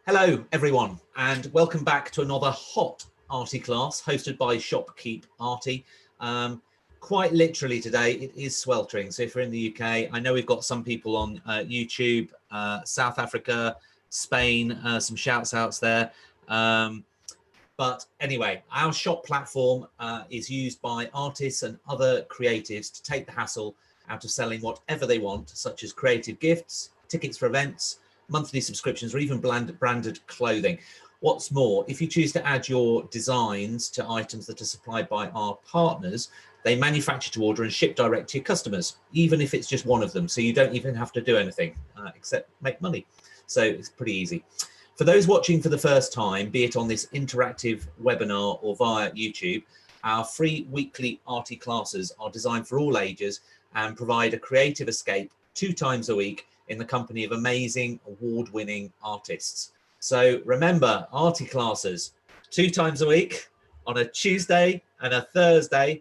Hello everyone and welcome back to another hot Arty class hosted by Shopkeep Arty. Quite literally today it is sweltering, so if you're in the UK, I know we've got some people on YouTube, South Africa, Spain, some shouts outs there. But anyway, our shop platform is used by artists and other creatives to take the hassle out of selling whatever they want, such as creative gifts, tickets for events, monthly subscriptions, or even branded clothing. What's more, if you choose to add your designs to items that are supplied by our partners, they manufacture to order and ship direct to your customers, even if it's just one of them. So you don't even have to do anything except make money. So it's pretty easy. For those watching for the first time, be it on this interactive webinar or via YouTube, our free weekly Arty classes are designed for all ages and provide a creative escape 2 times a week in the company of amazing award-winning artists. So remember, Arty classes 2 times a week on a Tuesday and a Thursday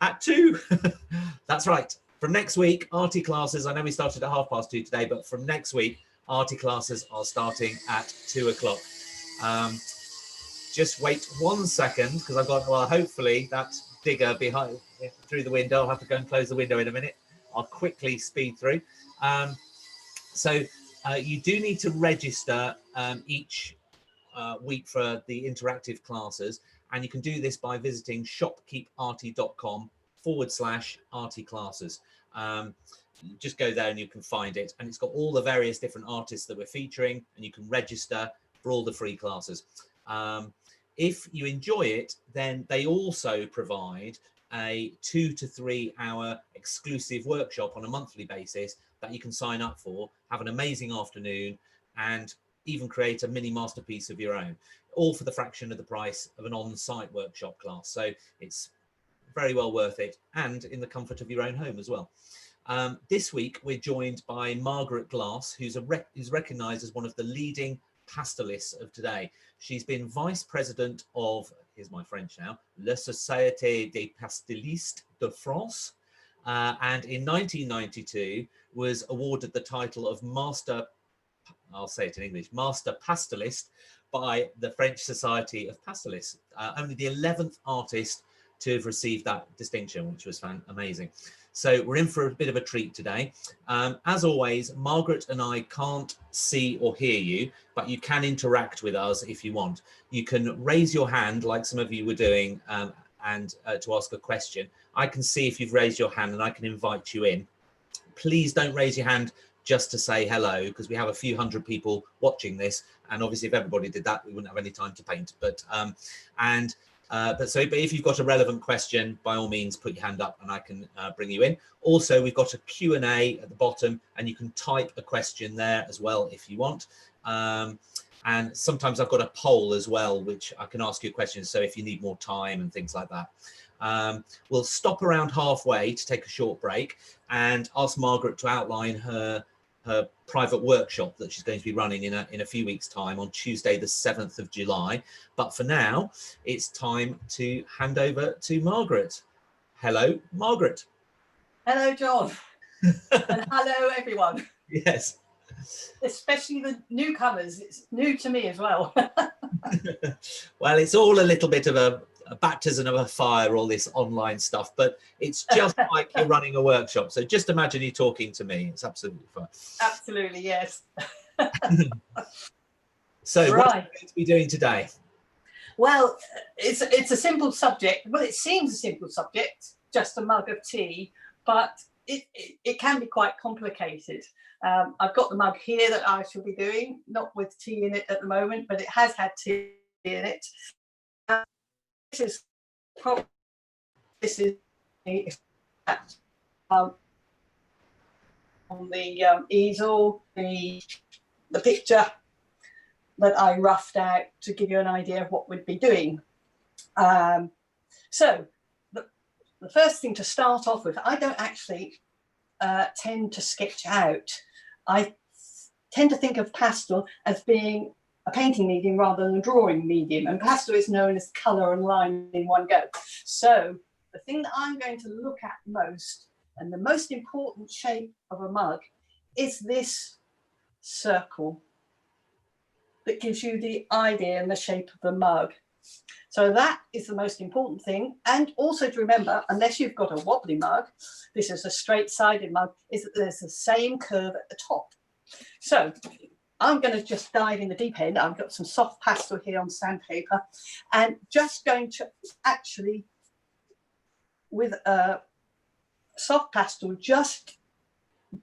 at 2. That's right. From next week, Arty classes, I know we started at 2:30 today, but from next week, Arty classes are starting at 2 o'clock. Just wait 1 second because I've got, well, hopefully that digger behind through the window. I'll have to go and close the window in a minute. I'll quickly speed through. So you do need to register each week for the interactive classes, and you can do this by visiting shopkeeparty.com/Arty classes. Just go there and you can find it, and it's got all the various different artists that we're featuring, and you can register for all the free classes. If you enjoy it, then they also provide a 2 to 3 hour exclusive workshop on a monthly basis that you can sign up for, have an amazing afternoon, and even create a mini masterpiece of your own, all for the fraction of the price of an on-site workshop class. So it's very well worth it, and in the comfort of your own home as well. This week we're joined by Margaret Glass, who's recognised as one of the leading pastelists of today. She's been vice president of, here's my French now, La Société des Pastelistes de France, and in 1992 was awarded the title of Master, I'll say it in English, Master Pastelist by the French Society of Pastelists. Only the 11th artist to have received that distinction, which was amazing. So we're in for a bit of a treat today. As always, Margaret and I can't see or hear you, but you can interact with us if you want. You can raise your hand like some of you were doing and to ask a question. I can see if you've raised your hand and I can invite you in. Please don't raise your hand just to say hello, because we have a few hundred people watching this, and obviously if everybody did that, we wouldn't have any time to paint. But if you've got a relevant question, by all means put your hand up and I can bring you in. Also, we've got a Q&A at the bottom, and you can type a question there as well if you want. And sometimes I've got a poll as well, which I can ask you questions, so if you need more time and things like that. We'll stop around halfway to take a short break and ask Margaret to outline her private workshop that she's going to be running in a few weeks' time on Tuesday, the 7th of July. But for now, it's time to hand over to Margaret. Hello, Margaret. Hello, John. And hello, everyone. Yes. Especially the newcomers. It's new to me as well. Well, it's all a little bit of a baptism of a fire, all this online stuff, but it's just like you're running a workshop. So just imagine you talking to me. It's absolutely fun. Absolutely, yes. So right. What are you going to be doing today? Well, it's a simple subject. Well, it seems a simple subject, just a mug of tea, but it can be quite complicated. I've got the mug here that I shall be doing, not with tea in it at the moment, but it has had tea in it. This is on the easel, the picture that I roughed out to give you an idea of what we'd be doing. So the first thing to start off with, I don't actually tend to sketch out. I tend to think of pastel as being a painting medium rather than a drawing medium, and pastel is known as colour and line in one go. So the thing that I'm going to look at most, and the most important shape of a mug, is this circle. that gives you the idea and the shape of the mug. So that is the most important thing. And also to remember, unless you've got a wobbly mug, this is a straight-sided mug, is that there's the same curve at the top. So I'm going to just dive in the deep end. I've got some soft pastel here on sandpaper, and just going to actually, with a soft pastel, just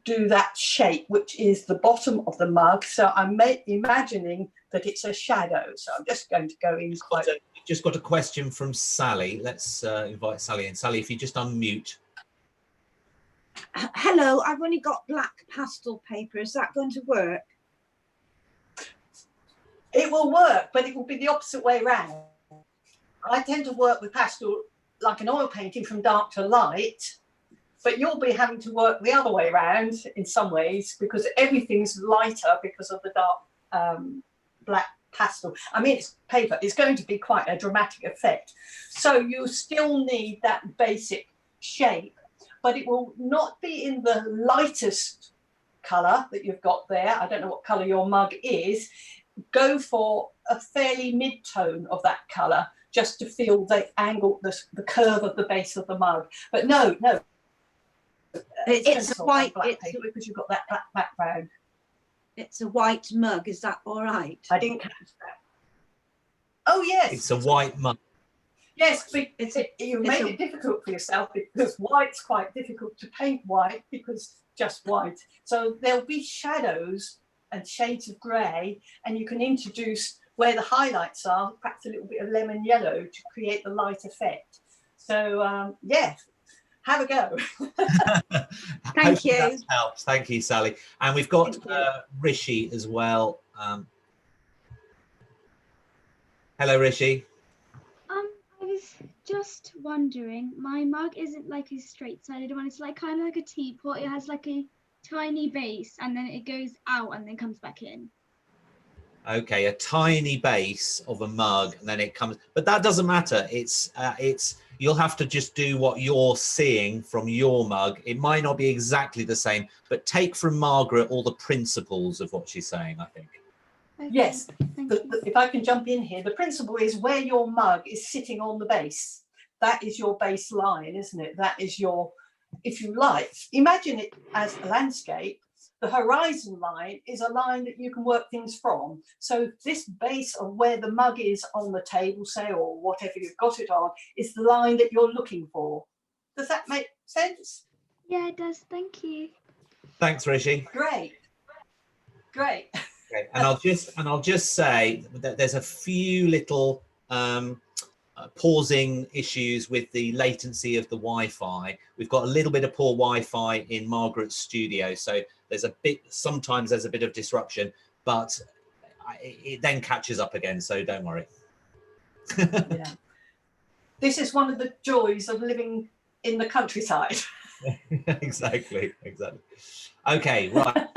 do that shape, which is the bottom of the mug. So I'm imagining that it's a shadow. So I'm just going to go in quite... Just got a question from Sally. Let's invite Sally in. Sally, if you just unmute. Hello, I've only got black pastel paper. Is that going to work? It will work, but it will be the opposite way around. I tend to work with pastel like an oil painting from dark to light, but you'll be having to work the other way around in some ways, because everything's lighter because of the dark black pastel. I mean, it's paper. It's going to be quite a dramatic effect. So you still need that basic shape, but it will not be in the lightest colour that you've got there. I don't know what colour your mug is. Go for a fairly mid-tone of that colour, just to feel the angle, the curve of the base of the mug. But no, it's white, black paper, because you've got that black background. It's a white mug. Is that all right? I didn't catch that. Oh yes, It's a white mug. Yes, you made it difficult for yourself, because white's quite difficult to paint white, because just white. So there'll be shadows and shades of grey, and you can introduce where the highlights are, perhaps a little bit of lemon yellow to create the light effect. So yeah, have a go. Thank you. That helps. Thank you, Sally. And we've got Rishi as well. Hello, Rishi. I was just wondering, my mug isn't like a straight-sided one. It's like kind of like a teapot. It has like a tiny base, and then it goes out and then comes back in. Okay, a tiny base of a mug, and then it comes. But that doesn't matter. It's you'll have to just do what you're seeing from your mug. It might not be exactly the same, but take from Margaret all the principles of what she's saying, I think. Okay, Yes, you. if I can jump in here, the principle is where your mug is sitting on the base. That is your baseline, isn't it? That is your, if you like, imagine it as a landscape. The horizon line is a line that you can work things from. So this base of where the mug is on the table, say, or whatever you've got it on, is the line that you're looking for. Does that make sense? Yeah, it does. Thank you. Thanks, Rishi. Great. Okay. And I'll just say that there's a few little pausing issues with the latency of the Wi-Fi. We've got a little bit of poor Wi-Fi in Margaret's studio, so sometimes there's a bit of disruption, but it then catches up again, so don't worry. Yeah. This is one of the joys of living in the countryside. Exactly. Okay, right.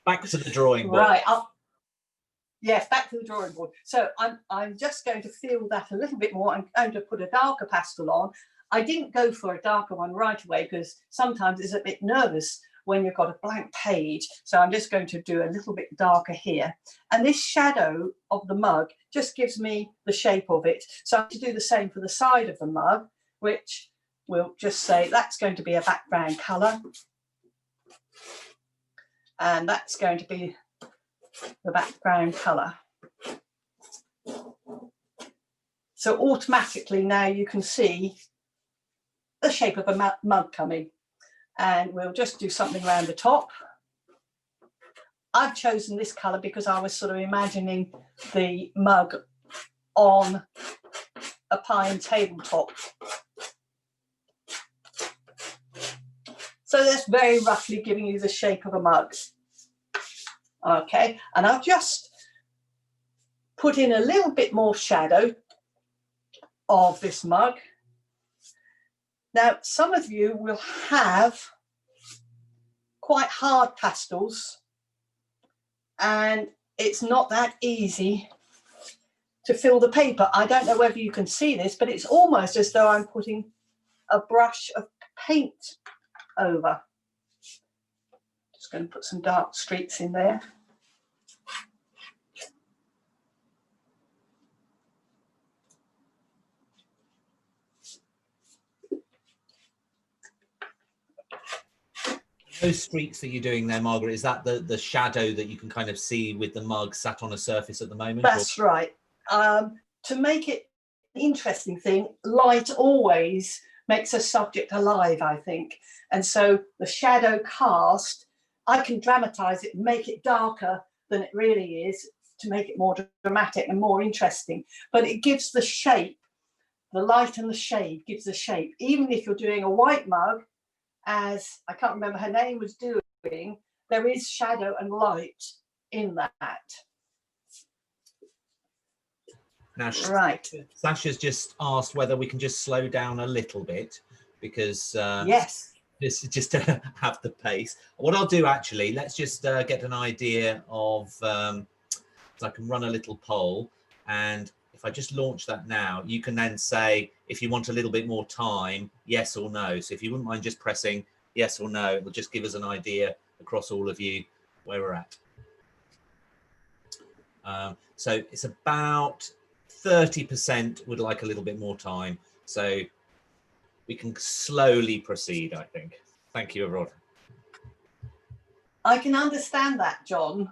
Back to the drawing board. Right. Yes, back to the drawing board. So I'm just going to feel that a little bit more. I'm going to put a darker pastel on. I didn't go for a darker one right away, because sometimes it's a bit nervous when you've got a blank page. So I'm just going to do a little bit darker here. And this shadow of the mug just gives me the shape of it. So I have to do the same for the side of the mug, which we'll just say that's going to be a background colour. And that's going to be the background colour. So automatically now you can see the shape of a mug coming. And we'll just do something around the top. I've chosen this colour because I was sort of imagining the mug on a pine tabletop. So that's very roughly giving you the shape of a mug. Okay, and I'll just put in a little bit more shadow of this mug. Now, some of you will have quite hard pastels, and it's not that easy to fill the paper. I don't know whether you can see this, but it's almost as though I'm putting a brush of paint over. Just going to put some dark streaks in there. those streaks that you're doing there, Margaret, is that the shadow that you can kind of see with the mug sat on a surface at the moment? That's right. To make it an interesting thing, light always makes a subject alive, I think. And so the shadow cast, I can dramatize it, make it darker than it really is to make it more dramatic and more interesting. But it gives the shape, the light and the shade gives the shape. Even if you're doing a white mug, as I can't remember her name was doing, there is shadow and light in that. Now, right. Sasha's just asked whether we can just slow down a little bit because yes, this is just to have the pace. What I'll do actually, let's just get an idea of, so I can run a little poll, and if I just launch that now, you can then say if you want a little bit more time, yes or no. So if you wouldn't mind just pressing yes or no, it will just give us an idea across all of you where we're at. So it's about 30% would like a little bit more time. So we can slowly proceed, I think. Thank you, everyone. I can understand that, John,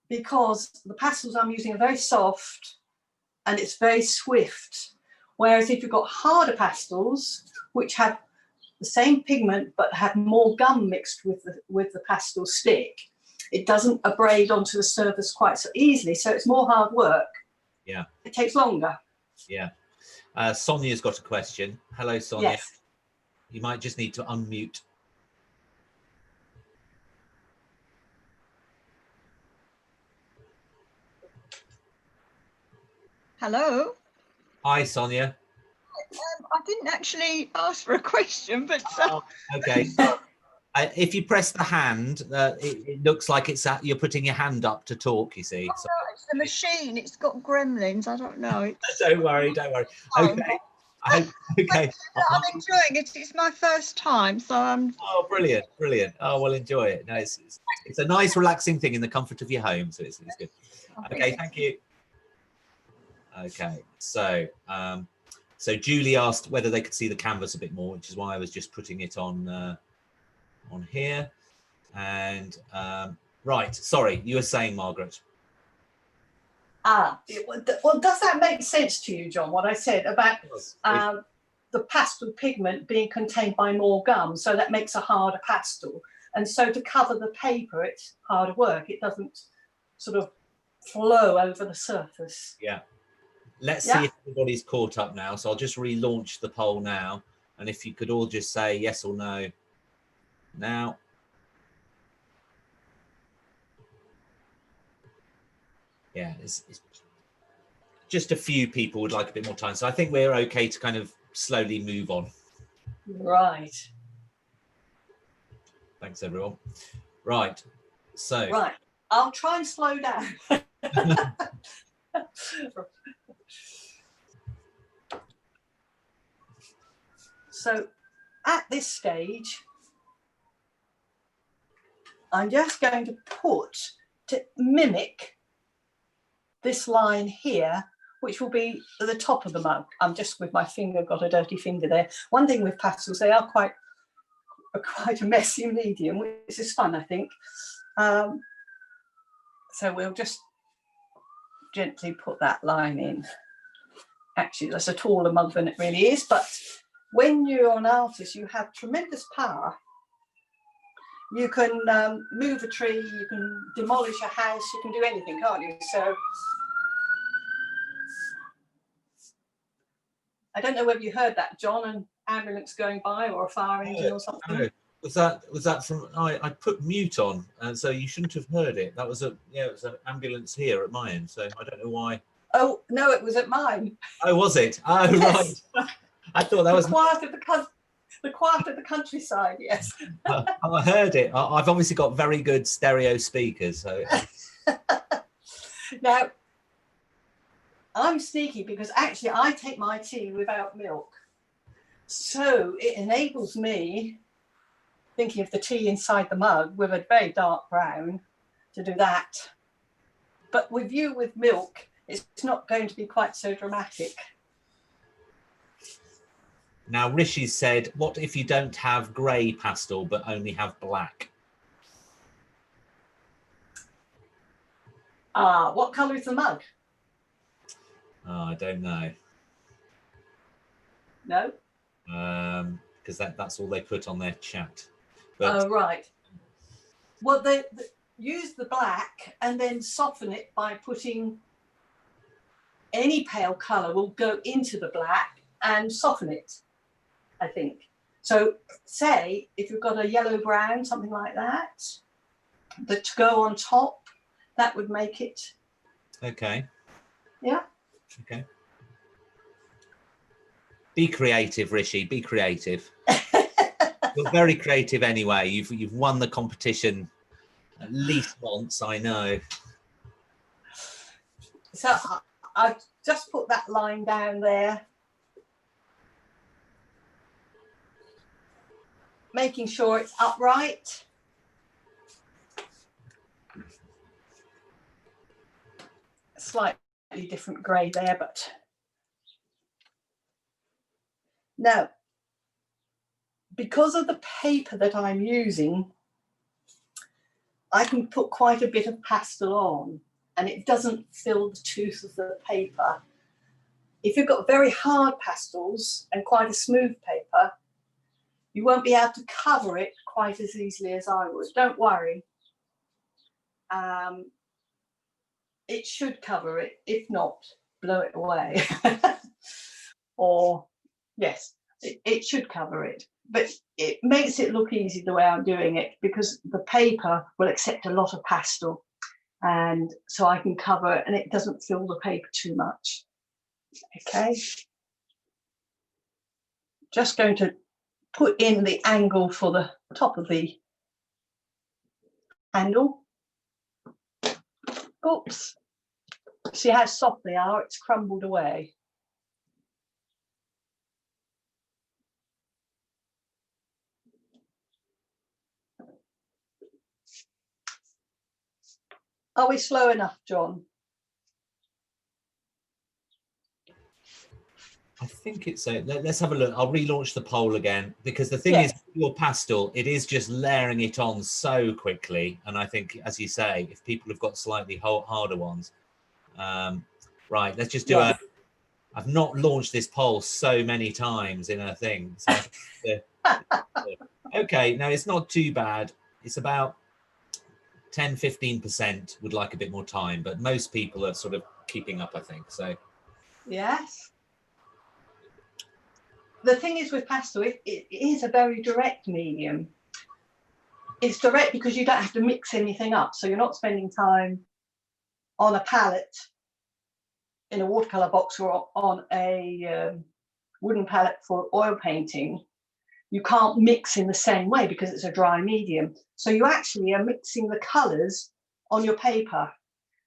because the pastels I'm using are very soft and it's very swift. Whereas if you've got harder pastels, which have the same pigment but have more gum mixed with the pastel stick, it doesn't abrade onto the surface quite so easily. So it's more hard work. Yeah. It takes longer. Yeah. Sonia's got a question. Hello, Sonia. Yes. You might just need to unmute. Hello. Hi, Sonia. I didn't actually ask for a question, but okay. If you press the hand, it looks like it's you're putting your hand up to talk. You see. Oh, so, no, it's the machine. It's got gremlins. I don't know. Don't worry. Don't worry. Okay. Okay. I'm enjoying it. It's my first time, so I'm. Oh, brilliant, brilliant. Oh, well, enjoy it. No, it's a nice, relaxing thing in the comfort of your home, so it's good. Okay, thank you. Okay, so so Julie asked whether they could see the canvas a bit more, which is why I was just putting it on here. And right, sorry, you were saying, Margaret. Well, does that make sense to you, John, what I said about the pastel pigment being contained by more gum? So that makes a harder pastel. And so to cover the paper, it's harder work. It doesn't sort of flow over the surface. Yeah. Let's see if everybody's caught up now. So I'll just relaunch the poll now. And if you could all just say yes or no now. Yeah, it's just a few people would like a bit more time. So I think we're okay to kind of slowly move on. Right. Thanks, everyone. Right. So. Right. I'll try and slow down. So at this stage, I'm just going to mimic this line here, which will be at the top of the mug. I'm just with my finger, got a dirty finger there. One thing with pastels, they are quite a messy medium, which is fun, I think. So we'll just gently put that line in. Actually, that's a taller mug than it really is, but when you're an artist, you have tremendous power. You can move a tree, you can demolish a house, you can do anything, can't you? So I don't know whether you heard that, John, an ambulance going by or a fire engine or something. No. Was that from? I put mute on, and so you shouldn't have heard it. That was it was an ambulance here at my end, so I don't know why. Oh no, it was at mine. Oh, was it? Oh, yes. Right. I thought that was the quiet of the countryside. Yes. I heard it. I've obviously got very good stereo speakers. So. Now, I'm sneaky because actually I take my tea without milk, so it enables me, thinking of the tea inside the mug with a very dark brown, to do that. But with milk, it's not going to be quite so dramatic. Now, Rishi said, what if you don't have grey pastel but only have black? What colour is the mug? Oh, I don't know. No? Because that's all they put on their chat. But Oh, right. Well, they use the black and then soften it by putting any pale colour will go into the black and soften it, I think. So say if you've got a yellow brown, something like that, to go on top, that would make it. okay. Yeah. Okay. Be creative, Rishi. Be creative. You're very creative anyway. You've won the competition at least once, I know. So I've just put that line down there, making sure it's upright. Slightly different grey there, but now, because of the paper that I'm using, I can put quite a bit of pastel on and it doesn't fill the tooth of the paper. If you've got very hard pastels and quite a smooth paper, you won't be able to cover it quite as easily as I would. Don't worry. It should cover it. If not, blow it away. Or, yes, it should cover it. But it makes it look easy the way I'm doing it because the paper will accept a lot of pastel. And so I can cover it and it doesn't fill the paper too much. Okay. Just going to put in the angle for the top of the handle. Oops. See how soft they are? It's crumbled away. Are we slow enough, John? I think it's so. Let's have a look. I'll relaunch the poll again because the thing is, your pastel, it is just layering it on so quickly. And I think, as you say, if people have got slightly harder ones, right, let's just do a. I've not launched this poll so many times in a thing. So okay, now it's not too bad. It's about 10-15% would like a bit more time, but most people are sort of keeping up, I think. So yes. The thing is with pastel, it is a very direct medium. It's direct because you don't have to mix anything up. So you're not spending time on a palette in a watercolor box or on a wooden palette for oil painting. You can't mix in the same way because it's a dry medium. So you actually are mixing the colors on your paper.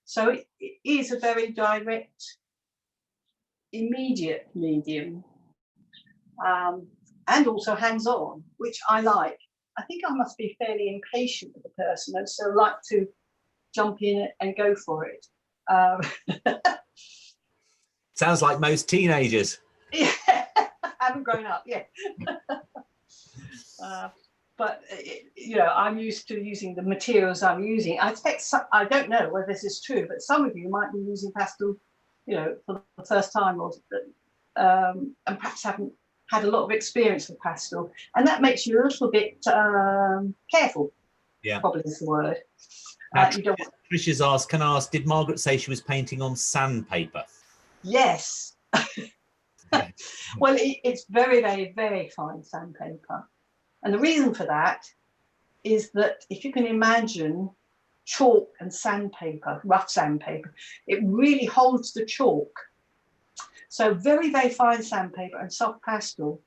So it is a very direct, immediate medium. And also hands-on, which I like. I think I must be fairly impatient with the person and so like to jump in and go for it. sounds like most teenagers. Yeah, I haven't grown up yet. But you know, I'm used to using the materials I'm using. I expect I don't know whether this is true, but some of you might be using pastel, you know, for the first time, or and perhaps haven't had a lot of experience with pastel, and that makes you a little bit careful. Yeah, probably is the word. Trisha's asked, can I ask, did Margaret say she was painting on sandpaper? Yes. Well, it's very, very, very fine sandpaper. And the reason for that is that if you can imagine chalk and sandpaper, rough sandpaper, it really holds the chalk. So very, very fine sandpaper and soft pastel,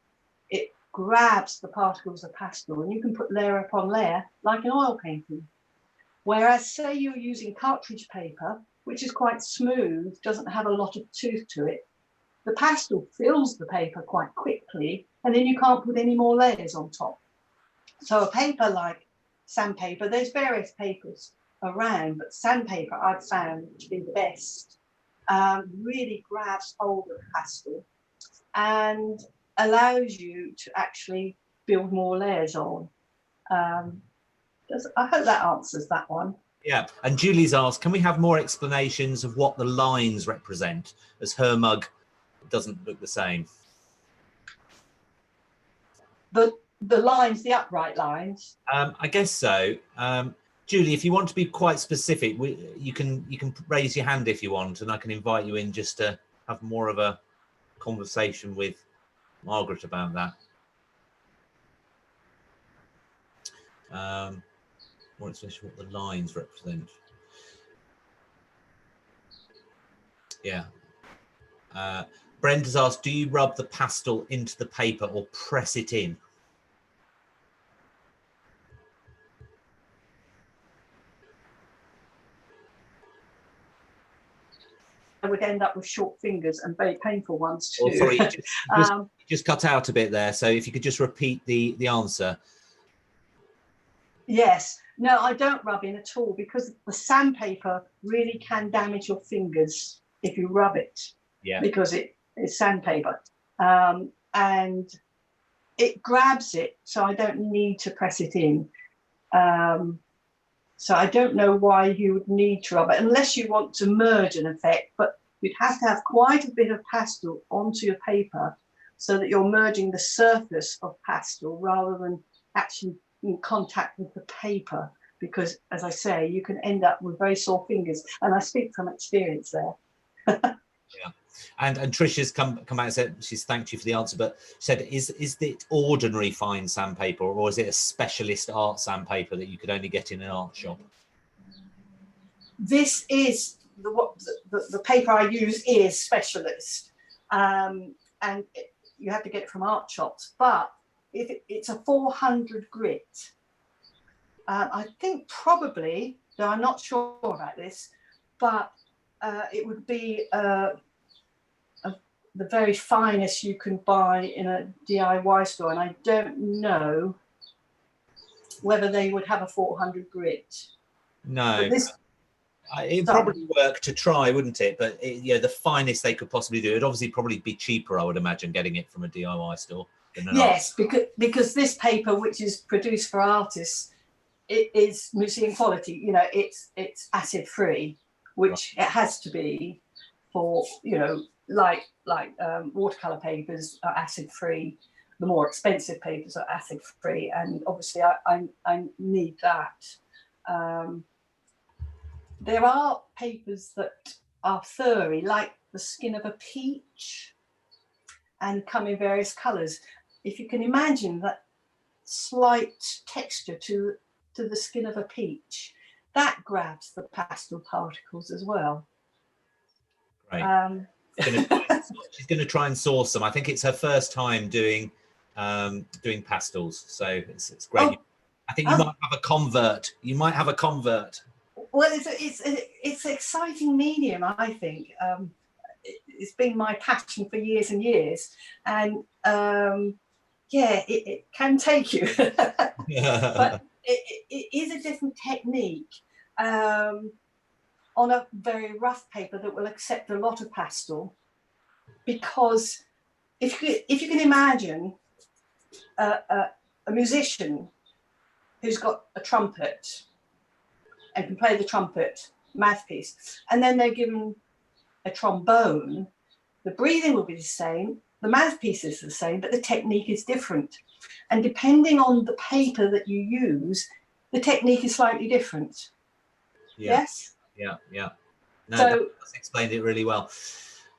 it grabs the particles of pastel and you can put layer upon layer like an oil painting. Whereas say you're using cartridge paper, which is quite smooth, doesn't have a lot of tooth to it, the pastel fills the paper quite quickly and then you can't put any more layers on top. So a paper like sandpaper, there's various papers around, but sandpaper I've found to be the best. Really grabs hold of pastel and allows you to actually build more layers on. I hope that answers that one. Yeah, and Julie's asked, can we have more explanations of what the lines represent, as her mug doesn't look the same? The lines, the upright lines. I guess so. Julie, if you want to be quite specific, you can raise your hand if you want, and I can invite you in just to have more of a conversation with Margaret about that. More especially what the lines represent. Yeah. Brenda's asked, do you rub the pastel into the paper or press it in? I would end up with short fingers and very painful ones too. Oh, sorry, you just cut out a bit there. So if you could just repeat the answer. Yes. No, I don't rub in at all, because the sandpaper really can damage your fingers if you rub it. Yeah. Because it is sandpaper. And it grabs it, so I don't need to press it in. So I don't know why you would need to rub it, unless you want to merge an effect, but you'd have to have quite a bit of pastel onto your paper so that you're merging the surface of pastel rather than actually in contact with the paper, because, as I say, you can end up with very sore fingers, and I speak from experience there. Yeah. And Trisha's come out and said she's thanked you for the answer, but said, is it ordinary fine sandpaper, or is it a specialist art sandpaper that you could only get in an art shop? This is the paper I use is specialist, and you have to get it from art shops. But if it's a 400 grit, I think probably, though I'm not sure about this, but it would be the very finest you can buy in a DIY store, and I don't know whether they would have a 400 grit. No, it'd probably work to try, wouldn't it? But yeah, the finest they could possibly do. It'd obviously probably be cheaper, I would imagine, getting it from a DIY store than an yes, because this paper, which is produced for artists, it is museum quality. You know, it's acid free, which it has to be for, you know, like watercolor papers are acid free. The more expensive papers are acid free, and obviously I need that. There are papers that are furry, like the skin of a peach, and come in various colors. If you can imagine that slight texture to the skin of a peach, that grabs the pastel particles as well. Right. She's going to try and source them. I think it's her first time doing pastels, so it's great. Oh, I think you might have a convert. You might have a convert. Well, it's an exciting medium, I think. It's been my passion for years and years, and yeah, it can take you, but it is a different technique. On a very rough paper that will accept a lot of pastel, because if you can imagine a musician who's got a trumpet and can play the trumpet mouthpiece, and then they're given a trombone, the breathing will be the same, the mouthpiece is the same, but the technique is different. And depending on the paper that you use, the technique is slightly different. Yeah. Yes? Yeah. No, so, that's explained it really well.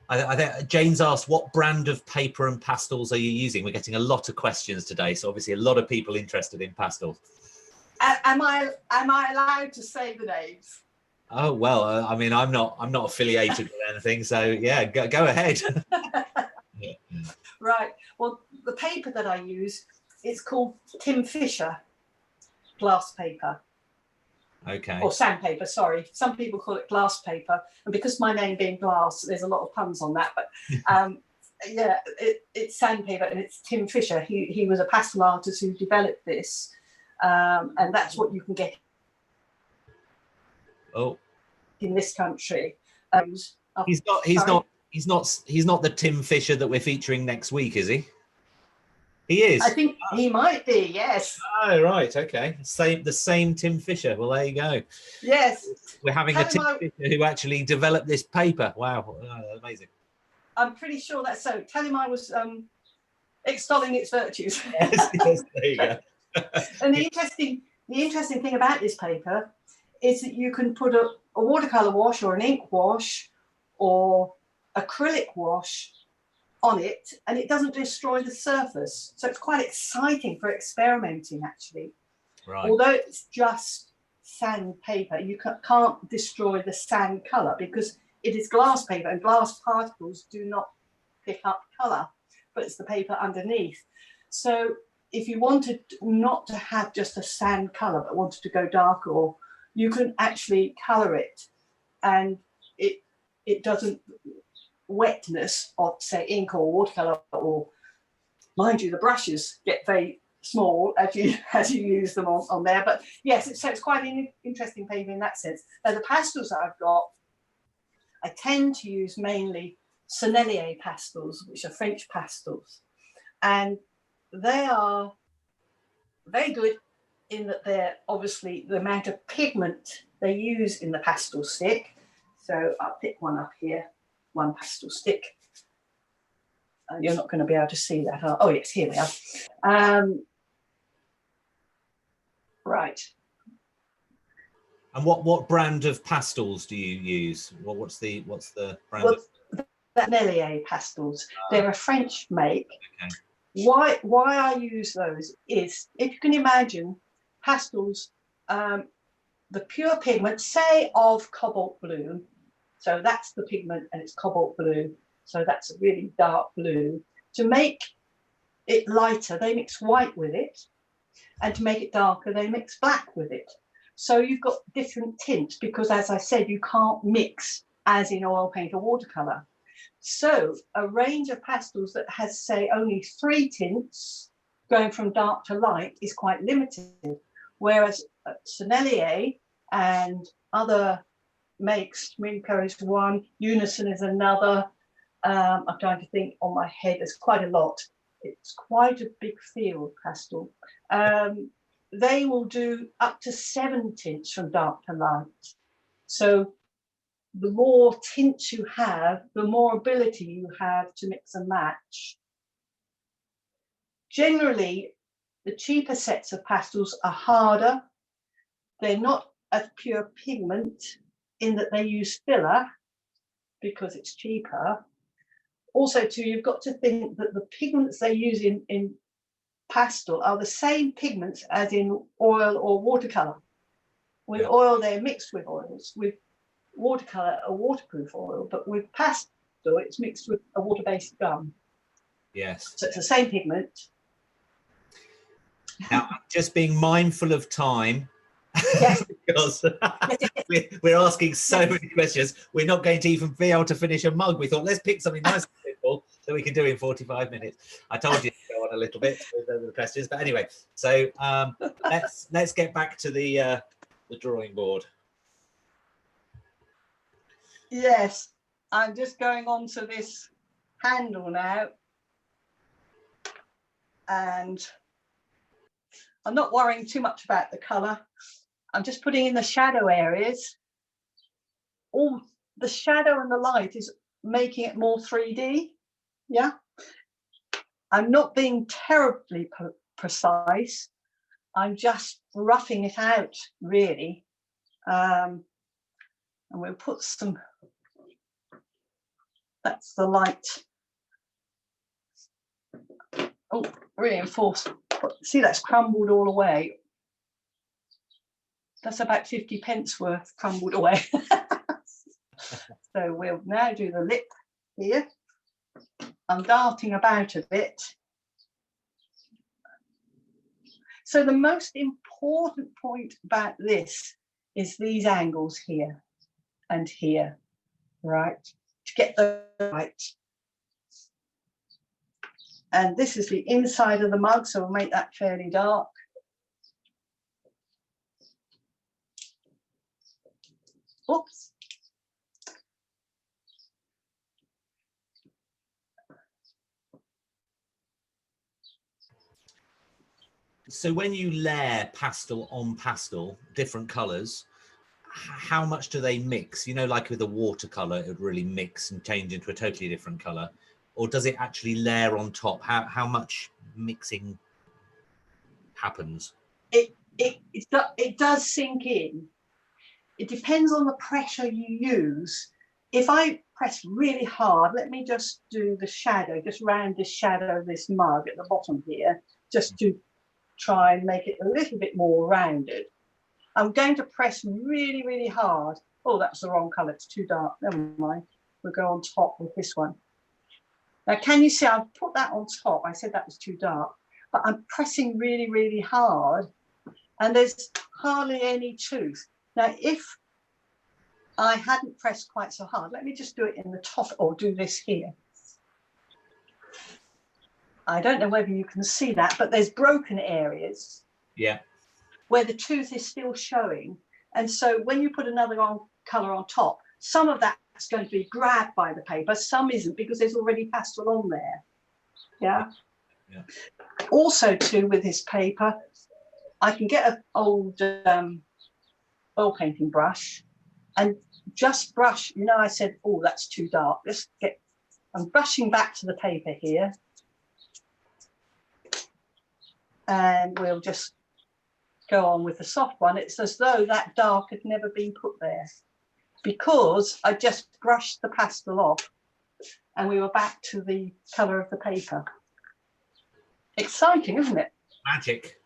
I think Jane's asked, what brand of paper and pastels are you using? We're getting a lot of questions today, so obviously a lot of people interested in pastels. Am I allowed to say the names? Oh well, I mean, I'm not affiliated with anything, so yeah, go ahead. Yeah. Right. Well, the paper that I use is called Tim Fisher glass paper. Okay. Or sandpaper, sorry. Some people call it glass paper, and because my name being glass, there's a lot of puns on that. But yeah, it's sandpaper, and it's Tim Fisher. He was a pastel artist who developed this, and that's what you can get. Oh. In this country. He's not the Tim Fisher that we're featuring next week, is he? He is. I think he might be, yes. Oh, right. Okay. The same Tim Fisher. Well, there you go. Yes. We're having a Tim Fisher who actually developed this paper. Wow. Oh, amazing. I'm pretty sure that's so. Tell him I was extolling its virtues. Yes, yes, there you go. And the interesting thing about this paper is that you can put a watercolor wash or an ink wash or acrylic wash on it, and it doesn't destroy the surface. So it's quite exciting for experimenting, actually. Right. Although it's just sandpaper, you can't destroy the sand color because it is glass paper, and glass particles do not pick up color, but it's the paper underneath. So if you wanted not to have just a sand color but wanted to go darker, or you can actually color it, and it doesn't wetness of, say, ink or watercolor, or mind you, the brushes get very small as you use them on there. But yes, so it's quite an interesting paper in that sense. Now the pastels that I've got, I tend to use mainly Sennelier pastels, which are French pastels, and they are very good in that they're obviously the amount of pigment they use in the pastel stick. So I'll pick one up here, one pastel stick. You're not going to be able to see that. Oh yes, here they are. Right. And what brand of pastels do you use? What's the brand? Well, the Sennelier pastels. They're a French make. Okay. Why I use those is, if you can imagine pastels, the pure pigment, say of cobalt blue, so that's the pigment and it's cobalt blue, so that's a really dark blue. To make it lighter, they mix white with it, and to make it darker, they mix black with it. So you've got different tints because, as I said, you can't mix as in oil paint or watercolor. So a range of pastels that has, say, only 3 tints going from dark to light is quite limited, whereas Sennelier and other makes, Minco is one, Unison is another. I'm trying to think on my head, there's quite a lot. It's quite a big field, pastel. They will do up to 7 tints from dark to light. So the more tints you have, the more ability you have to mix and match. Generally, the cheaper sets of pastels are harder. They're not as pure pigment in that they use filler because it's cheaper. Also, too, you've got to think that the pigments they use in pastel are the same pigments as in oil or watercolor. With oil, they're mixed with oils. With watercolor, a waterproof oil, but with pastel, it's mixed with a water-based gum. Yes. So it's the same pigment. Now, just being mindful of time, Yes. because we're asking so many questions. We're not going to even be able to finish a mug. We thought, let's pick something nice and simple that we can do in 45 minutes. I told you to go on a little bit with the questions, but anyway. So let's get back to the drawing board. Yes, I'm just going on to this handle now, and I'm not worrying too much about the colour. I'm just putting in the shadow areas. All the shadow and the light is making it more 3D. Yeah, I'm not being terribly precise. I'm just roughing it out, really. And we'll put some, that's the light. Oh, reinforce. See, that's crumbled all away. That's about 50 pence worth crumbled away. So we'll now do the lip here. I'm darting about a bit. So the most important point about this is these angles here and here, right? To get the right. And this is the inside of the mug, so we'll make that fairly dark. Oops. So when you layer pastel on pastel, different colours, how much do they mix? You know, like with a watercolour, it would really mix and change into a totally different colour. Or does it actually layer on top? How much mixing happens? It does sink in. It depends on the pressure you use. If I press really hard, let me just do the shadow, just round the shadow of this mug at the bottom here, just to try and make it a little bit more rounded. I'm going to press really, really hard. Oh, that's the wrong colour. It's too dark. Never mind. We'll go on top with this one. Now, can you see I've put that on top? I said that was too dark, but I'm pressing really, really hard, and there's hardly any tooth. Now, if I hadn't pressed quite so hard, let me just do it in the top, or do this here. I don't know whether you can see that, but there's broken areas. Yeah. Where the tooth is still showing. And so when you put another colour on top, some of that's going to be grabbed by the paper, some isn't, because there's already pastel on there. Yeah. Yeah. Also, too, with this paper, I can get an old oil painting brush and just brush. You know, I said, oh, that's too dark. I'm brushing back to the paper here. And we'll just go on with the soft one. It's as though that dark had never been put there, because I just brushed the pastel off and we were back to the colour of the paper. Exciting, isn't it? Magic.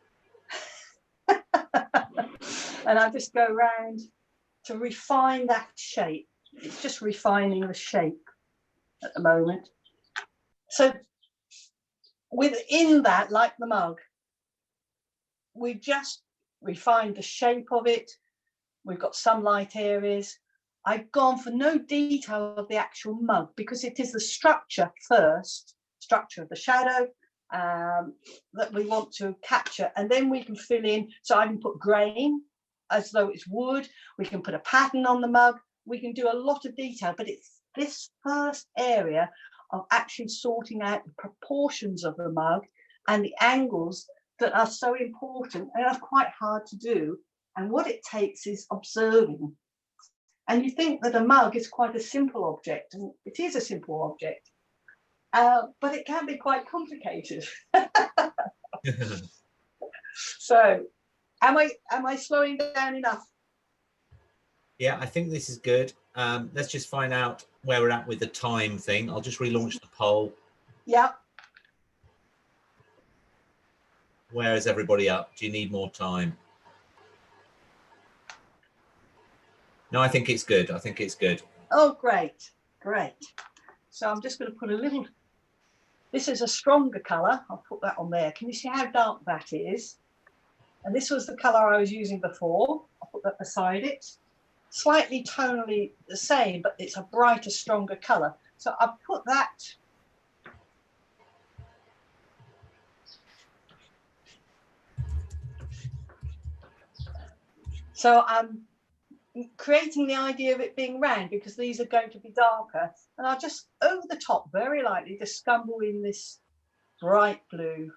And I just go round to refine that shape. It's just refining the shape at the moment. So within that, like the mug, we just refined the shape of it. We've got some light areas. I've gone for no detail of the actual mug, because it is the structure first, structure of the shadow that we want to capture, and then we can fill in. So I can put grain as though it's wood. We can put a pattern on the mug. We can do a lot of detail, but it's this first area of actually sorting out the proportions of the mug and the angles that are so important and are quite hard to do. And what it takes is observing. And you think that a mug is quite a simple object, and it is a simple object, but it can be quite complicated. So, am I slowing down enough? Yeah, I think this is good. Let's just find out where we're at with the time thing. I'll just relaunch the poll. Yeah. Where is everybody up? Do you need more time? No, I think it's good. I think it's good. Oh, great, great. So I'm just going to put a little, this is a stronger colour. I'll put that on there. Can you see how dark that is? And this was the colour I was using before. I'll put that beside it. Slightly tonally the same, but it's a brighter, stronger colour. So I'll put that. So I'm creating the idea of it being round, because these are going to be darker, and I'll just over the top very lightly just scumble in this bright blue.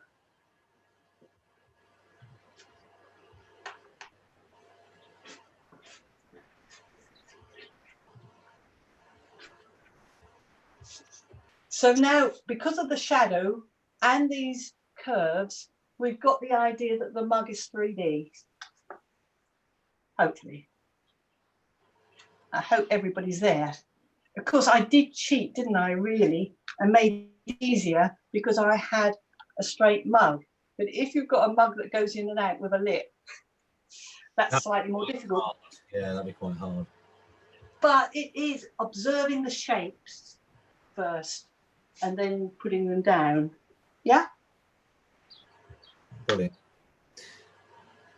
So now, because of the shadow and these curves, we've got the idea that the mug is 3D. Hopefully. I hope everybody's there. Of course, I did cheat, didn't I, really, and made it easier because I had a straight mug. But if you've got a mug that goes in and out with a lip, that's slightly more difficult. Hard. Yeah, that'd be quite hard. But it is observing the shapes first and then putting them down. Yeah? Brilliant.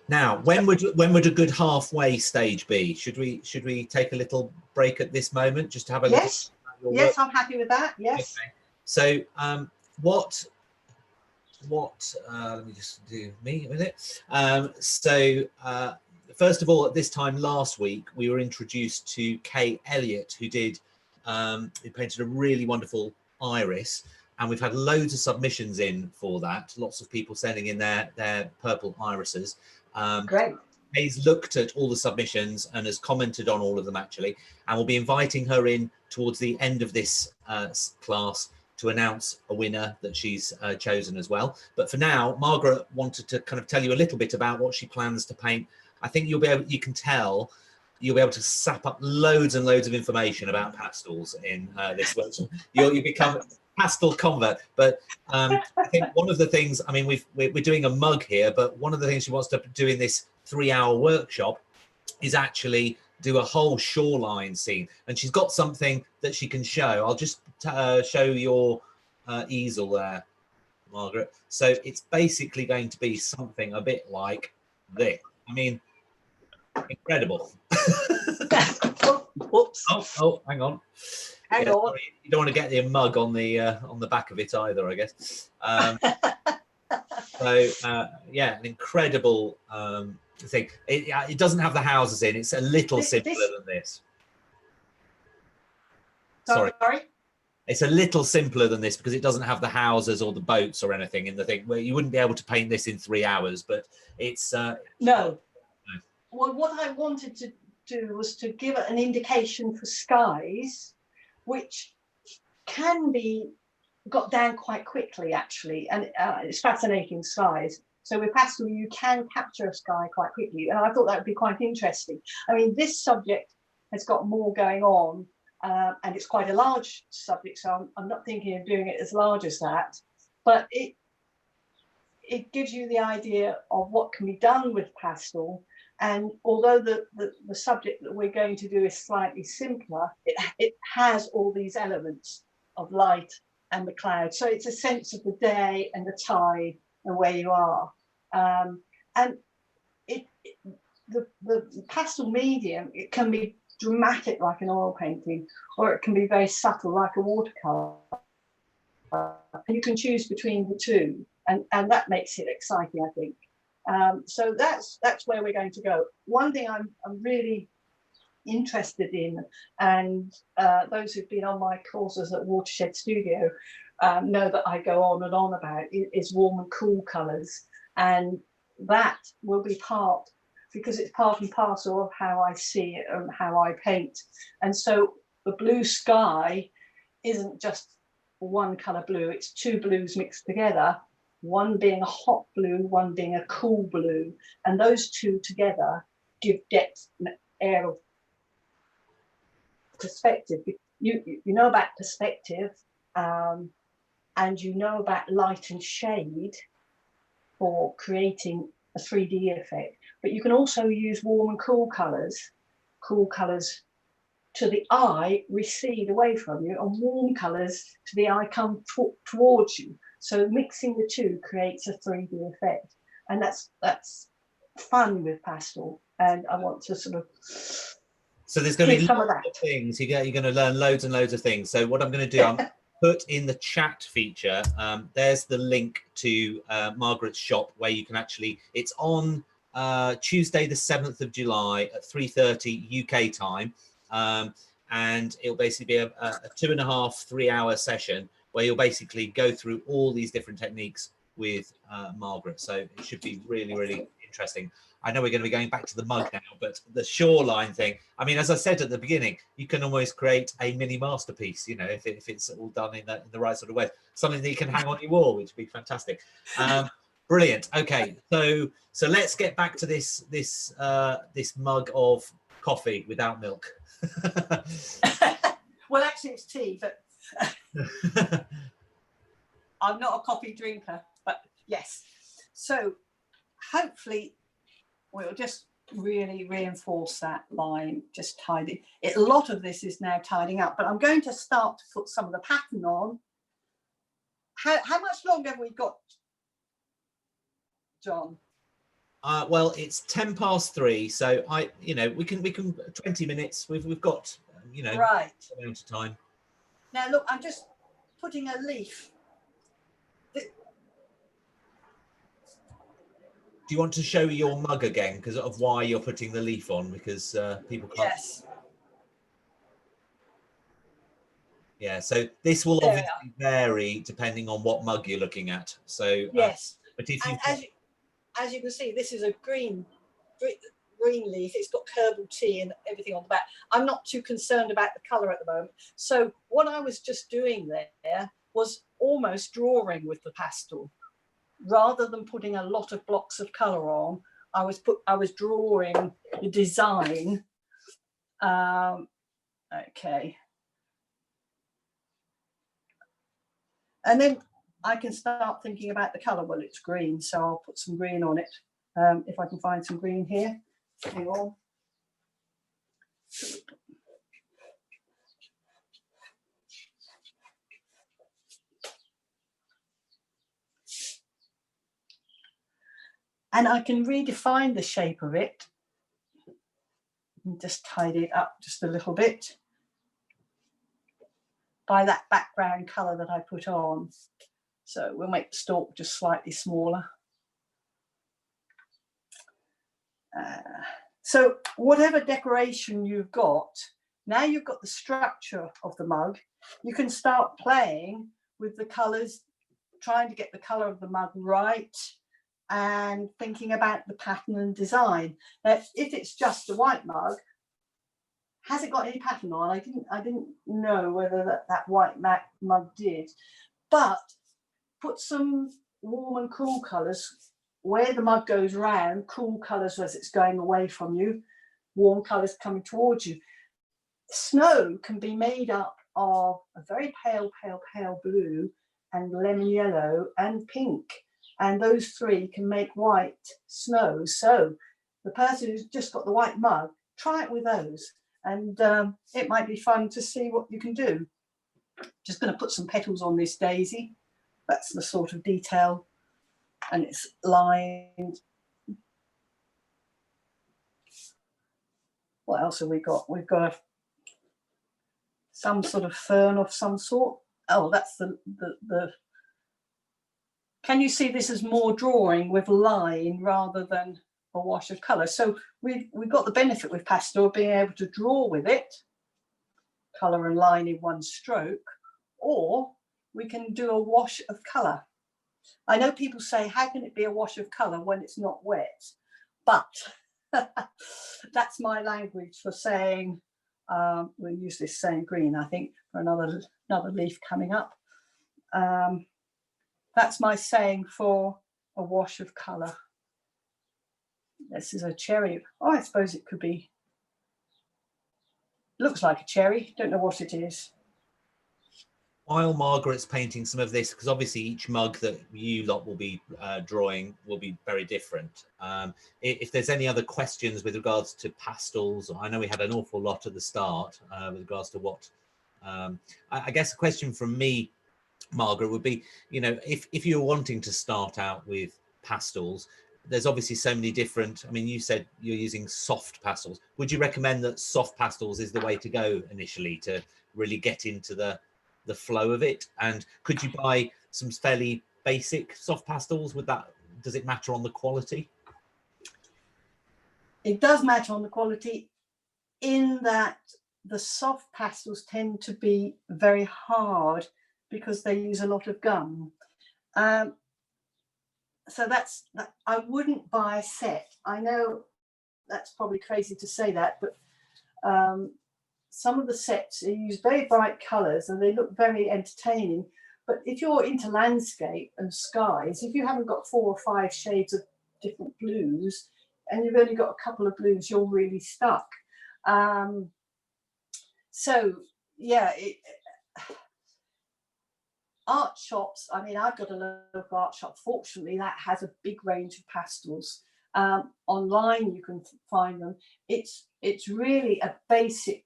Now, when would a good halfway stage be? Should we take a little break at this moment just to have a yes, little yes, I'm happy with that. Yes. Okay. So, what? Let me just do me a minute. First of all, at this time last week, we were introduced to Kay Elliott, who painted a really wonderful iris. and we've had loads of submissions in for that. Lots of people sending in their purple irises. Great. Hayes looked at all the submissions and has commented on all of them actually, and we'll be inviting her in towards the end of this class to announce a winner that she's chosen as well. But for now, Margaret wanted to kind of tell you a little bit about what she plans to paint. I think you can tell you'll be able to sap up loads and loads of information about pastels in this workshop. You become pastel convert. But I think one of the things, I mean, we're doing a mug here, but one of the things she wants to do in this 3-hour workshop is actually do a whole shoreline scene. And she's got something that she can show. I'll just show your easel there, Margaret. So it's basically going to be something a bit like this. I mean, incredible. Whoops. Oh, hang on. Hang on. Sorry, you don't want to get the mug on the back of it either, I guess. Yeah, an incredible thing. It doesn't have the houses in. It's a little simpler than this. Sorry. It's a little simpler than this because it doesn't have the houses or the boats or anything in the thing. Where you wouldn't be able to paint this in 3 hours, but it's no. Well, what I wanted to do was to give an indication for skies, which can be got down quite quickly, actually, and it's fascinating skies. So with pastel, you can capture a sky quite quickly, and I thought that would be quite interesting. I mean, this subject has got more going on, and it's quite a large subject, so I'm not thinking of doing it as large as that, but it gives you the idea of what can be done with pastel. And although the subject that we're going to do is slightly simpler, it has all these elements of light and the cloud. So it's a sense of the day and the tide and where you are. And the pastel medium, it can be dramatic like an oil painting, or it can be very subtle like a watercolor. And you can choose between the two, and that makes it exciting, I think. So that's where we're going to go. One thing I'm really interested in, and those who've been on my courses at Watershed Studio know that I go on and on about, is warm and cool colours, and that will be part, because it's part and parcel of how I see it and how I paint. And so the blue sky isn't just one colour blue, it's two blues mixed together, one being a hot blue, one being a cool blue, and those two together give depth and air of perspective. You know about perspective, and you know about light and shade for creating a 3D effect, but you can also use warm and cool colours. Cool colours to the eye recede away from you, and warm colours to the eye come towards you. So mixing the two creates a 3D effect, and that's fun with pastel. And I want to sort of so there's going to be lots of things. You're going to learn loads and loads of things. So what I'm going to do, I'm put in the chat feature. There's the link to Margaret's shop where you can actually. It's on Tuesday, the 7th of July at 3:30 UK time. And it'll basically be a 2.5, 3 hour session where you'll basically go through all these different techniques with Margaret. So it should be really, really interesting. I know we're going to be going back to the mug now, but the shoreline thing, I mean, as I said at the beginning, you can almost create a mini masterpiece, you know, if it's all done in the right sort of way, something that you can hang on your wall, which would be fantastic. Brilliant. Okay, so let's get back to this mug of coffee without milk. Well, actually it's tea, but I'm not a coffee drinker, but yes. So hopefully we'll just really reinforce that line, just tidy it. A lot of this is now tidying up, but I'm going to start to put some of the pattern on. How much longer have we got, John? Well, it's 3:10, so we can 20 minutes. We've got right amount of time. Now look, I'm just putting a leaf. Do you want to show your mug again because of why you're putting the leaf on? Because people can't. Yes. Yeah, so this will There we obviously vary depending on what mug you're looking at. So Yes, but if you and as you can see, this is a green leaf. It's got Kerbal tea and everything on the back. I'm not too concerned about the colour at the moment. So what I was just doing there was almost drawing with the pastel, rather than putting a lot of blocks of colour on. I was drawing the design. Okay, and then I can start thinking about the colour. Well, it's green, so I'll put some green on it. If I can find some green here. Hang on. And I can redefine the shape of it and just tidy it up just a little bit by that background colour that I put on. So we'll make the stalk just slightly smaller. So whatever decoration you've got, now you've got the structure of the mug, you can start playing with the colours, trying to get the colour of the mug right, and thinking about the pattern and design. Now, if it's just a white mug, has it got any pattern on? I didn't know whether that white mug did, but put some warm and cool colours where the mug goes round, cool colours as it's going away from you, warm colours coming towards you. Snow can be made up of a very pale blue and lemon yellow and pink. And those three can make white snow. So the person who's just got the white mug, try it with those. And it might be fun to see what you can do. Just going to put some petals on this daisy. That's the sort of detail. And it's lined. What else have we got? We've got some sort of fern of some sort. Oh, that's the can you see this as more drawing with line rather than a wash of colour? So we've got the benefit with pastel of being able to draw with it, colour and line in one stroke, or we can do a wash of colour. I know people say, how can it be a wash of colour when it's not wet? But that's my language for saying, we'll use this same green, I think, for another leaf coming up. That's my saying for a wash of colour. This is a cherry. Oh, I suppose it could be. Looks like a cherry. Don't know what it is. While Margaret's painting some of this, because obviously each mug that you lot will be drawing will be very different. If there's any other questions with regards to pastels, I know we had an awful lot at the start with regards to what. I guess a question from me, Margaret, would be, you know, if you're wanting to start out with pastels, there's obviously so many different. I mean, you said you're using soft pastels. Would you recommend that soft pastels is the way to go initially to really get into the flow of it? And could you buy some fairly basic soft pastels? Does it matter on the quality? It does matter on the quality, in that the soft pastels tend to be very hard because they use a lot of gum. So that's that. I wouldn't buy a set. I know that's probably crazy to say that, but some of the sets use very bright colours and they look very entertaining. But if you're into landscape and skies, if you haven't got 4 or 5 shades of different blues and you've only got a couple of blues, you're really stuck. So yeah, art shops, I mean, I've got a local art shop. Fortunately, that has a big range of pastels. Online, you can find them. It's really a basic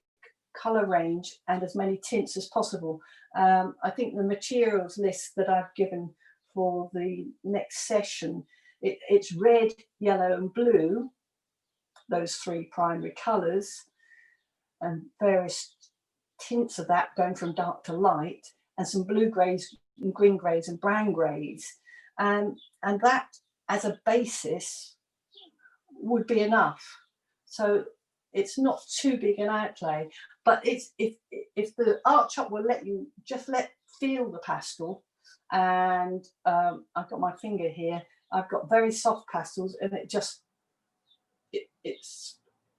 colour range and as many tints as possible. I think the materials list that I've given for the next session, it's red, yellow and blue, those 3 primary colours, and various tints of that going from dark to light, and some blue greys and green greys and brown greys, and that as a basis would be enough. So it's not too big an outlay, but if if the art shop will let you just feel the pastel, and I've got my finger here, I've got very soft pastels, and it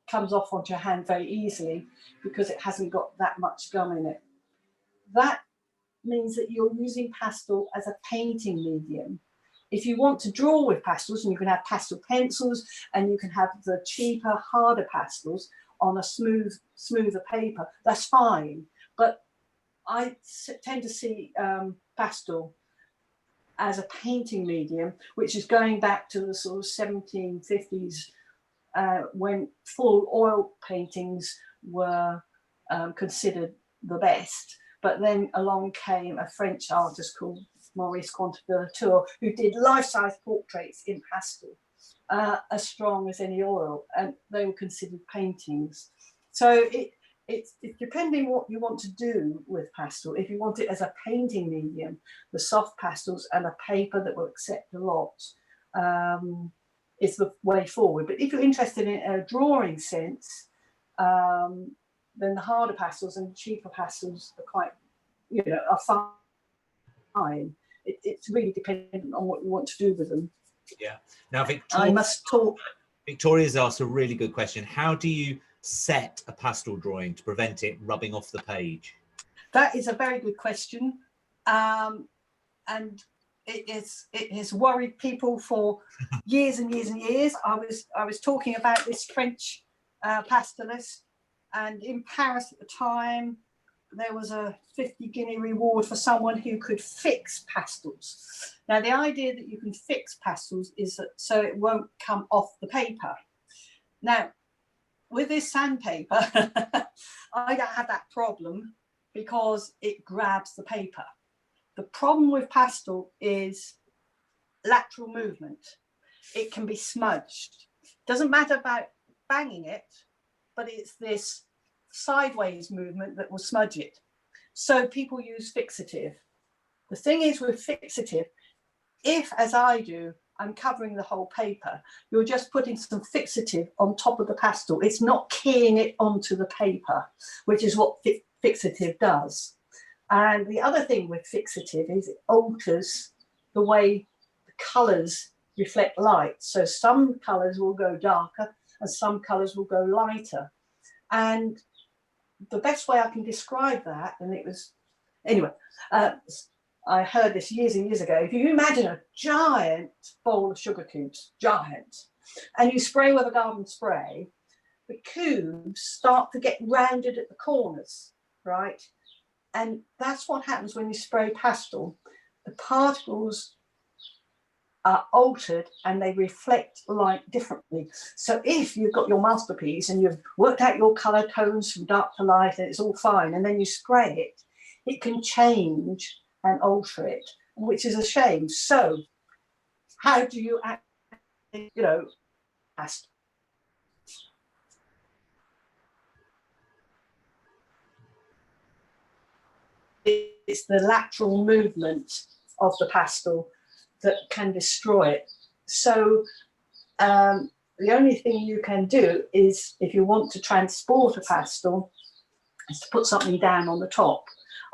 comes off onto your hand very easily because it hasn't got that much gum in it. That means that you're using pastel as a painting medium. If you want to draw with pastels, and you can have pastel pencils, and you can have the cheaper, harder pastels on a smoother paper, that's fine. But I tend to see pastel as a painting medium, which is going back to the sort of 1750s, when full oil paintings were considered the best. But then along came a French artist called Maurice Quantadilatour, who did life-size portraits in pastel, as strong as any oil, and they were considered paintings. So it's depending what you want to do with pastel. If you want it as a painting medium, the soft pastels and a paper that will accept a lot is the way forward. But if you're interested in a drawing sense, then the harder pastels and cheaper pastels are quite, are fine. It's really dependent on what you want to do with them. Yeah. Now, Victoria's asked a really good question. How do you set a pastel drawing to prevent it rubbing off the page? That is a very good question, and it has worried people for years and years and years. I was talking about this French pastelist, and in Paris at the time there was a 50 guinea reward for someone who could fix pastels. Now the idea that you can fix pastels is that so it won't come off the paper. Now with this sandpaper, I don't have that problem because it grabs the paper. The problem with pastel is lateral movement. It can be smudged. Doesn't matter about banging it, but it's this sideways movement that will smudge it. So people use fixative. The thing is with fixative, if, as I do, I'm covering the whole paper, you're just putting some fixative on top of the pastel. It's not keying it onto the paper, which is what fixative does. And the other thing with fixative is it alters the way the colours reflect light. So some colours will go darker and some colours will go lighter. And the best way I can describe that, and it was, anyway, I heard this years and years ago. If you imagine a giant bowl of sugar cubes, giant, and you spray with a garden spray, the cubes start to get rounded at the corners, right? And that's what happens when you spray pastel. The particles are altered and they reflect light differently. So if you've got your masterpiece and you've worked out your colour tones from dark to light and it's all fine, and then you spray it, it can change and alter it, which is a shame. So how do you actually, pastel? It's the lateral movement of the pastel that can destroy it. So the only thing you can do is, if you want to transport a pastel, is to put something down on the top.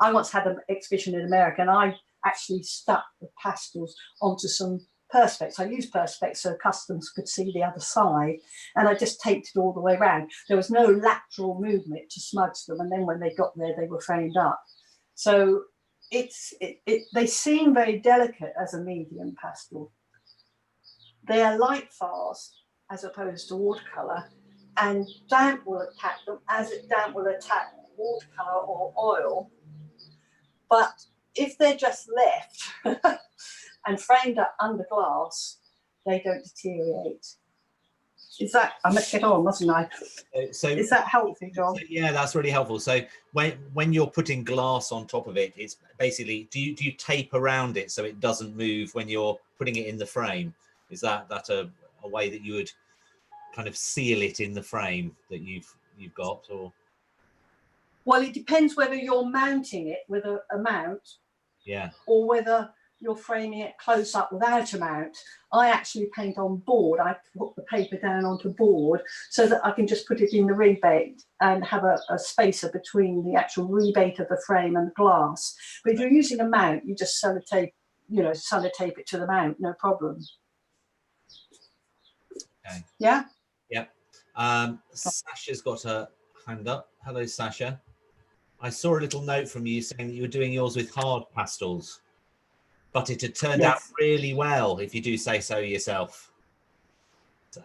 I once had an exhibition in America and I actually stuck the pastels onto some perspex. I used perspex so customs could see the other side, and I just taped it all the way around. There was no lateral movement to smudge them, and then when they got there they were framed up. So they seem very delicate as a medium pastel. They are light fast as opposed to watercolour, and damp will attack them as damp will attack watercolour or oil. But if they're just left and framed up under glass, they don't deteriorate. Is that, I must get on, mustn't I? So is that helpful, John? Yeah, that's really helpful. So when you're putting glass on top of it, it's basically, do you tape around it so it doesn't move when you're putting it in the frame? Is that a way that you would kind of seal it in the frame that you've got? Or well, it depends whether you're mounting it with a mount, yeah, or whether you're framing it close up without a mount. I actually paint on board. I put the paper down onto board so that I can just put it in the rebate and have a spacer between the actual rebate of the frame and the glass. But if you're using a mount, you just sellotape, sellotape it to the mount, no problem. Okay. Yeah? Yep. Sasha's got her hand up. Hello, Sasha. I saw a little note from you saying that you were doing yours with hard pastels, but it had turned out really well, if you do say so yourself.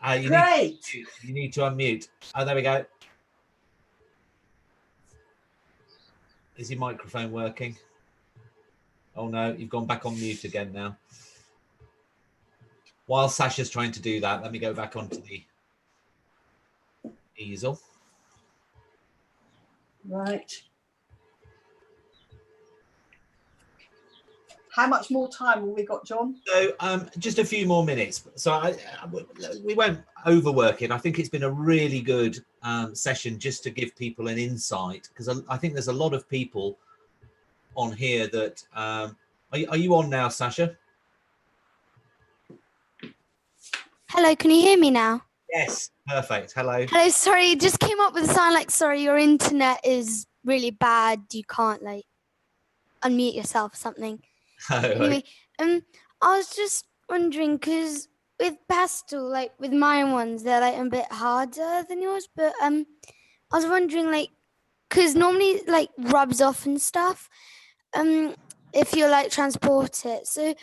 Great. You need to unmute. Oh, there we go. Is your microphone working? Oh, no, you've gone back on mute again now. While Sasha's trying to do that, let me go back onto the easel. Right. How much more time have we got, John? So just a few more minutes. So we won't overwork it. I think it's been a really good session just to give people an insight, because I think there's a lot of people on here that are you on now, Sasha? Hello, can you hear me now? Yes, perfect. Hello. Hello, sorry, it just came up with a sign like, sorry, your internet is really bad. You can't like unmute yourself or something. Anyway, I was just wondering, because with pastel, like with my ones, they're like a bit harder than yours, but I was wondering, like, because normally like rubs off and stuff, if you like transport it. So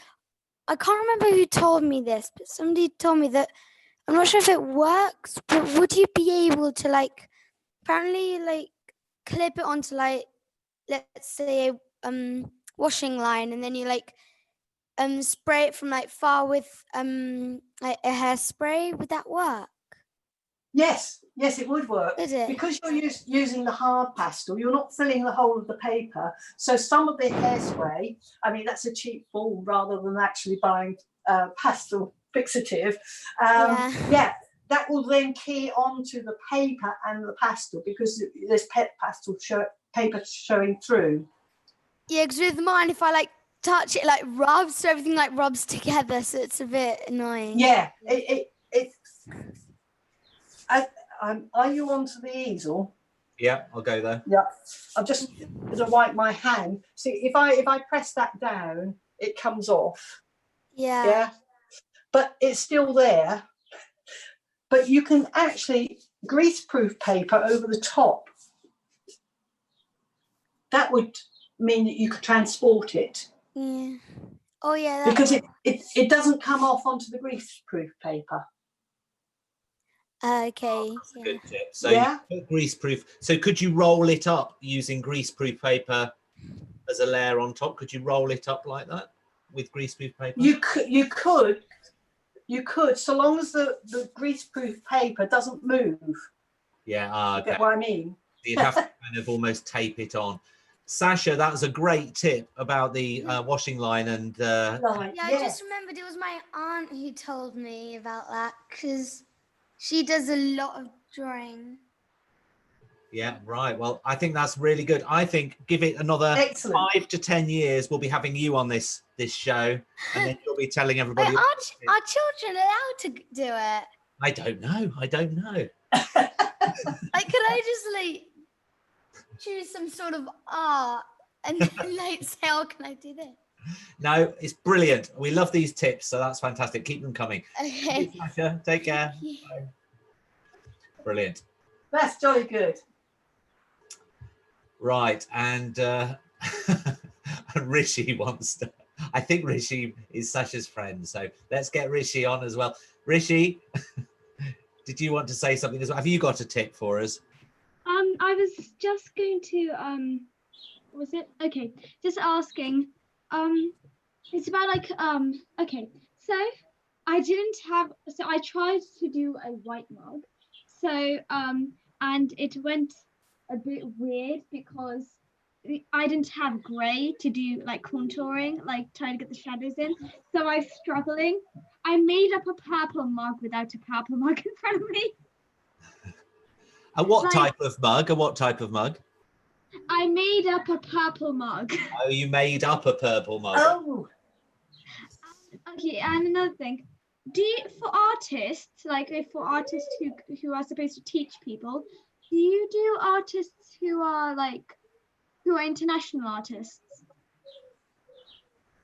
I can't remember who told me this, but somebody told me that, I'm not sure if it works, but would you be able to like apparently like clip it onto like, let's say a washing line, and then you like spray it from like far with like a hairspray? Would that work? Yes, yes, it would work. Is it? Because you're using the hard pastel, you're not filling the whole of the paper. So some of the hairspray, I mean, that's a cheap form rather than actually buying pastel fixative. Yeah, that will then key onto the paper and the pastel, because there's pastel paper showing through. Yeah, because with mine, if I like touch it, like rubs, so everything like rubs together, so it's a bit annoying. Yeah, are you onto the easel? Yeah, I'll go there. Yeah, I'm just going to wipe my hand. See, if I press that down, it comes off. Yeah. Yeah, but it's still there. But you can actually greaseproof paper over the top. That would mean that you could transport it. Yeah. Oh yeah. Because it doesn't come off onto the greaseproof paper. Okay. That's a good tip. So you put greaseproof. So could you roll it up using greaseproof paper as a layer on top? Could you roll it up like that with greaseproof paper? You could, so long as the greaseproof paper doesn't move. Yeah. Okay. Get what I mean? You'd have to kind of almost tape it on. Sasha, that was a great tip about the washing line and. Yeah, I just remembered it was my aunt who told me about that, because she does a lot of drawing. Yeah, right. Well, I think that's really good. I think give it another 5 to 10 years, we'll be having you on this show, and then you'll be telling everybody. Wait, are children allowed to do it? I don't know. Like, could I just like choose some sort of art and then like say, "Oh, can I do this?" No, it's brilliant. We love these tips, so that's fantastic. Keep them coming. Okay. Sasha, take care. Bye. Brilliant. That's jolly good. Right, and Rishi wants to. I think Rishi is Sasha's friend, so let's get Rishi on as well. Rishi, did you want to say something as well? Have you got a tip for us? I was just going to was it okay? Just asking. It's about like okay. So I didn't have. So I tried to do a white mug. So and it went a bit weird because I didn't have grey to do like contouring, like trying to get the shadows in. So I was struggling. I made up a purple mug without a purple mug in front of me. What type of mug? What type of mug? I made up a purple mug. Oh, you made up a purple mug. Oh. Okay, and another thing, do you, for artists, like if for artists who are supposed to teach people, do you do artists who are international artists?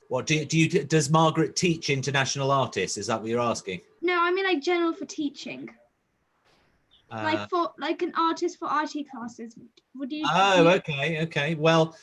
What does Margaret teach international artists? Is that what you're asking? No, I mean like general for teaching. Like for an artist for Arty classes, would you? Oh, okay. Well,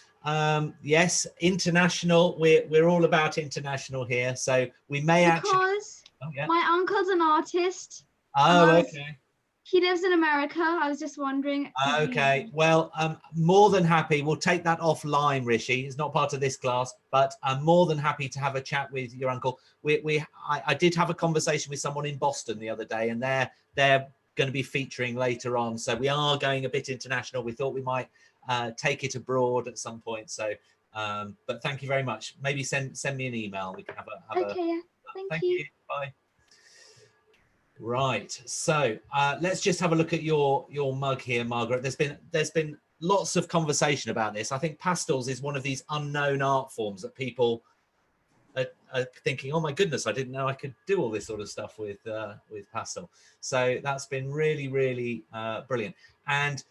yes, international. We're all about international here, so we may because my uncle's an artist. Oh, okay. He lives in America. I was just wondering. Okay, well, I'm more than happy. We'll take that offline, Rishi. It's not part of this class, but I'm more than happy to have a chat with your uncle. I did have a conversation with someone in Boston the other day, and they're going to be featuring later on. So we are going a bit international. We thought we might take it abroad at some point. So, but thank you very much. Maybe send me an email. We can have okay. Thank you. Bye. Right, so let's just have a look at your mug here, Margaret. There's been lots of conversation about this. I think pastels is one of these unknown art forms that people are thinking, oh my goodness, I didn't know I could do all this sort of stuff with pastel. So that's been really, really brilliant. And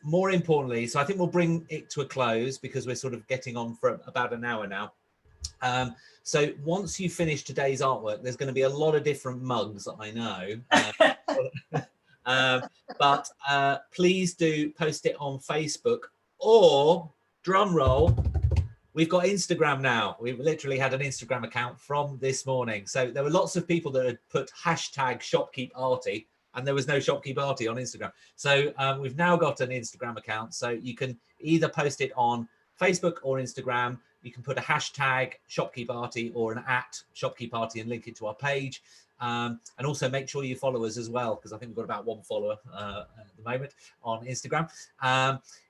more importantly, so I think we'll bring it to a close because we're sort of getting on for about an hour now. So once you finish today's artwork, there's going to be a lot of different mugs, I know. But please do post it on Facebook, or drum roll, we've got Instagram now. We've literally had an Instagram account from this morning. So there were lots of people that had put hashtag ShopkeepArty, and there was no ShopkeepArty on Instagram. So we've now got an Instagram account. So you can either post it on Facebook or Instagram. You can put a hashtag ShopkeepArty or an @ShopkeepArty and link it to our page. And also make sure you follow us as well, because I think we've got about 1 follower at the moment on Instagram.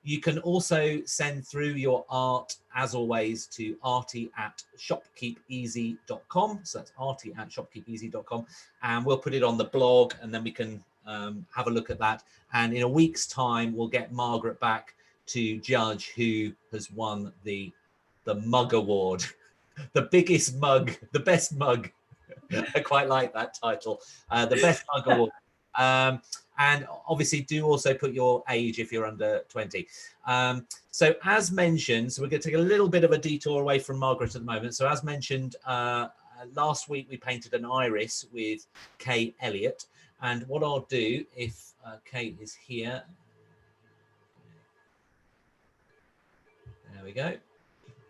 You can also send through your art, as always, to arty@shopkeepeasy.com. So that's arty@shopkeepeasy.com. And we'll put it on the blog, and then we can have a look at that. And in a week's time, we'll get Margaret back to judge who has won the mug award. The biggest mug, the best mug. I quite like that title. The best mug award. And obviously do also put your age if you're under 20. So as mentioned, so we're going to take a little bit of a detour away from Margaret at the moment. So as mentioned, last week we painted an iris with Kay Elliott. And what I'll do, if Kay is here, there we go.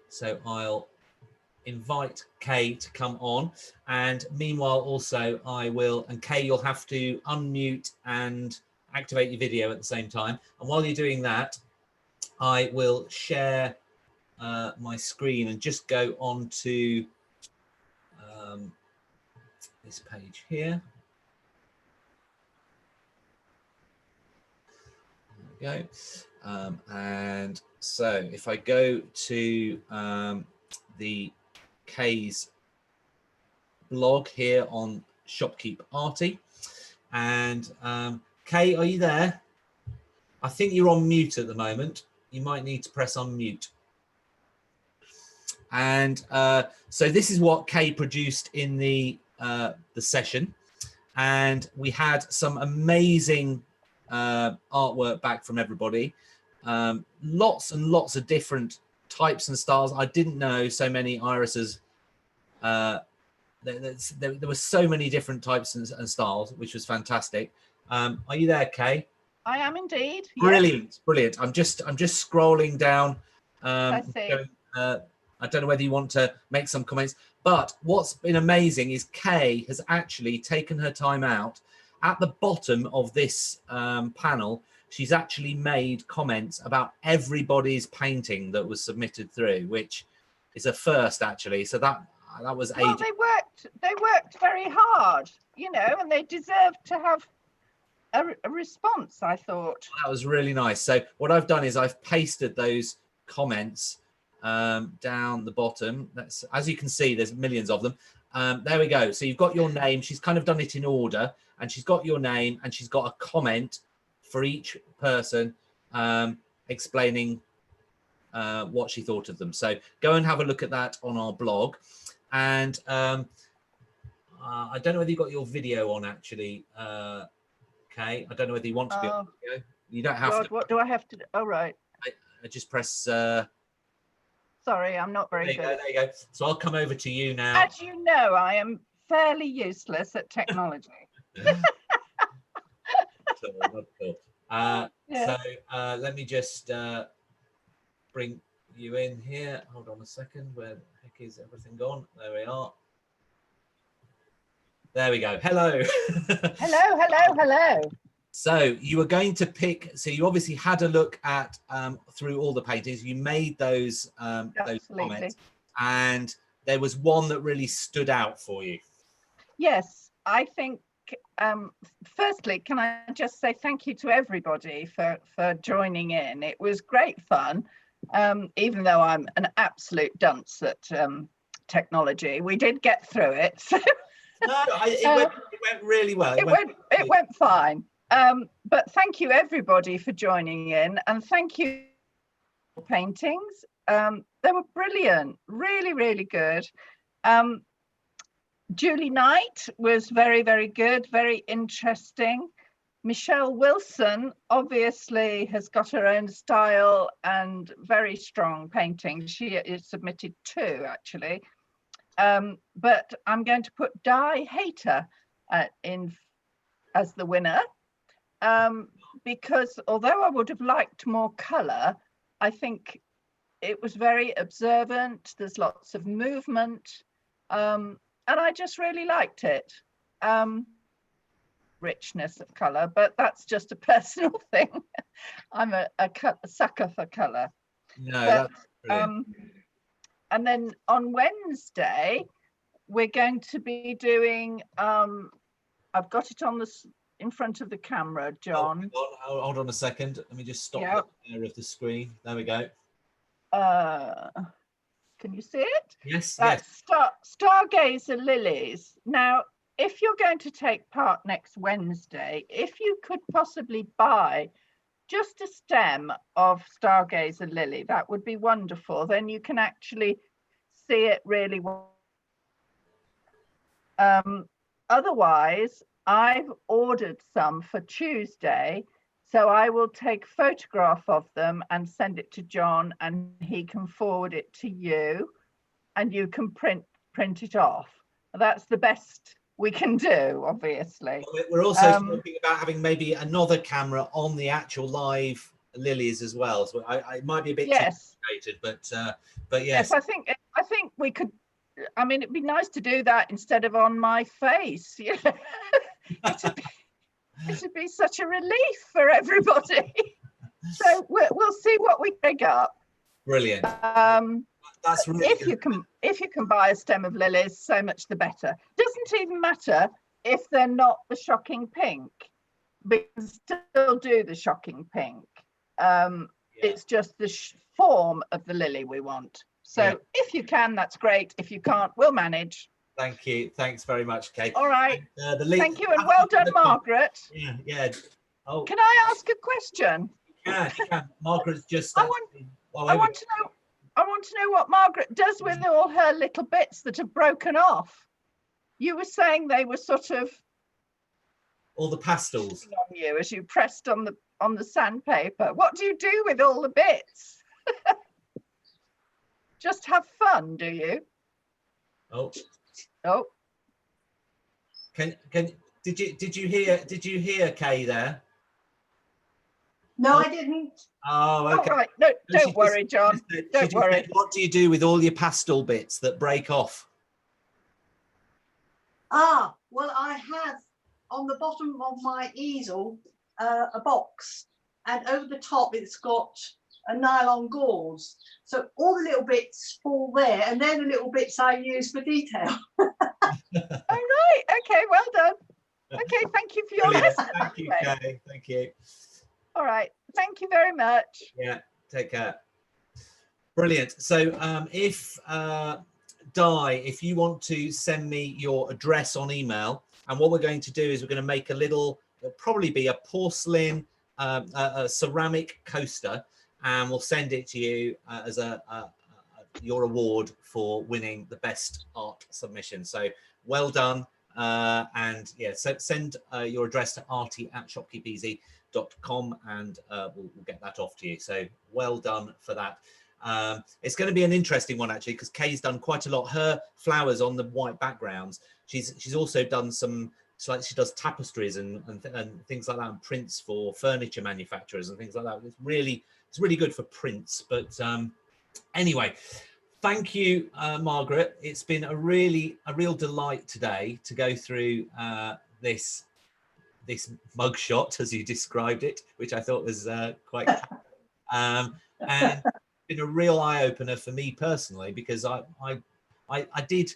So I'll invite Kay to come on, and meanwhile also I will, and Kay, you'll have to unmute and activate your video at the same time. And while you're doing that, I will share my screen and just go on to this page here. There we go. And so if I go to the Kay's blog here on Shopkeep Arty, and Kay, are you there? I think you're on mute at the moment. You might need to press unmute. And so this is what Kay produced in the session, and we had some amazing artwork back from everybody. Lots and lots of different types and styles. I didn't know so many irises. There were so many different types and styles, which was fantastic. Are you there, Kay? I am indeed. Brilliant, yes. Brilliant. I'm just scrolling down. I see. I don't know whether you want to make some comments, but what's been amazing is Kay has actually taken her time out. At the bottom of this panel, she's actually made comments about everybody's painting that was submitted through, which is a first, actually. So that was well, they worked very hard, you know, and they deserved to have a response, I thought. That was really nice. So what I've done is I've pasted those comments down the bottom. That's, as you can see, there's millions of them. There we go. So you've got your name. She's kind of done it in order, and she's got your name, and she's got a comment for each person explaining what she thought of them. So go and have a look at that on our blog. And I don't know whether you got your video on actually, Kay. I don't know whether you want to be on video. You don't have to. What do I have to do? Oh, right. I just press. Sorry, I'm not very good. There you go. So I'll come over to you now. As you know, I am fairly useless at technology. Cool. So let me just bring you in here. Hold on a second. Where the heck is everything gone? There we are. There we go. Hello. Hello. So you were going to pick. So you obviously had a look at through all the paintings. You made those comments, and there was one that really stood out for you. Yes, I think. Firstly, can I just say thank you to everybody for joining in. It was great fun, even though I'm an absolute dunce at technology. We did get through it. So. No, it went really well. It went fine. But thank you everybody for joining in, and thank you for paintings. They were brilliant, really, really good. Julie Knight was very, very good, very interesting. Michelle Wilson obviously has got her own style and very strong painting. She is submitted 2 actually. But I'm going to put Di Hayter in as the winner, because although I would have liked more colour, I think it was very observant. There's lots of movement, and I just really liked it. Richness of colour, but that's just a personal thing. I'm a sucker for colour. No, that's brilliant. And then on Wednesday, we're going to be doing, I've got it on in front of the camera, John. Hold on a second. Let me just stop the glare of the screen. There we go. Can you see it? Yes. That's Stargazer Lilies. Now, if you're going to take part next Wednesday, if you could possibly buy just a stem of Stargazer Lily, that would be wonderful. Then you can actually see it really well. Otherwise, I've ordered some for Tuesday, so I will take a photograph of them and send it to John, and he can forward it to you, and you can print it off. That's the best we can do, obviously. We're also talking about having maybe another camera on the actual live lilies as well. So I might be a bit complicated, but yes. Yes, I think we could. I mean, it'd be nice to do that instead of on my face. You know? It'd be such a relief for everybody. So we'll see what we pick up. Brilliant. That's really if you can buy a stem of lilies, so much the better. Doesn't even matter if they're not the shocking pink. We can still do the shocking pink. It's just the form of the lily we want. So if you can, that's great. If you can't, we'll manage. Thank you. Thanks very much, Kate. All right. Thank you, and well done, Margaret. Yeah. Oh. Can I ask a question? Yeah, you can. Margaret's just. I want to know what Margaret does with all her little bits that have broken off. You were saying they were sort of all the pastels on you as you pressed on the sandpaper. What do you do with all the bits? Just have fun, do you? Oh. Did you hear Kay there? No, I didn't. Oh, okay. All right. No, don't worry, John. Don't worry. What do you do with all your pastel bits that break off? Well, I have on the bottom of my easel a box, and over the top it's got a nylon gauze. So all the little bits fall there, and they're the little bits I use for detail. All right. Okay. Well done. Okay. Thank you for your lesson. Thank you, Kay. Thank you. All right. Thank you very much. Yeah. Take care. Brilliant. So if if you want to send me your address on email, and what we're going to do is we're going to make a little, it'll probably be a porcelain, a ceramic coaster, and we'll send it to you as a your award for winning the best art submission. So well done. And yeah, so send your address to arty@shopkeepeasy.com and we'll get that off to you. So well done for that. It's going to be an interesting one actually, because Kay's done quite a lot. Her flowers on the white backgrounds. She's also done some, like she does tapestries and things like that, and prints for furniture manufacturers and things like that. It's really good for prints. But anyway, thank you, Margaret. It's been a real delight today to go through this mugshot, as you described it, which I thought was quite and it's been a real eye-opener for me personally, because I did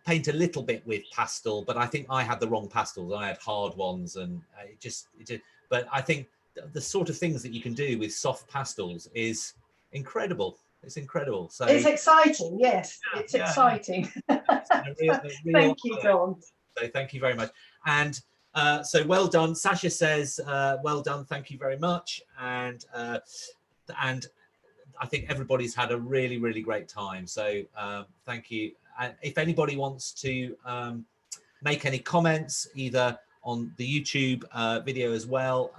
paint a little bit with pastel, but I think I had the wrong pastels. I had hard ones, and but I think the sort of things that you can do with soft pastels is incredible. It's incredible. So it's exciting. Yes, it's exciting. Thank you, John. So thank you very much. And so well done. Sasha says, well done. Thank you very much. And I think everybody's had a really great time. So thank you. And if anybody wants to make any comments, either on the YouTube video as well,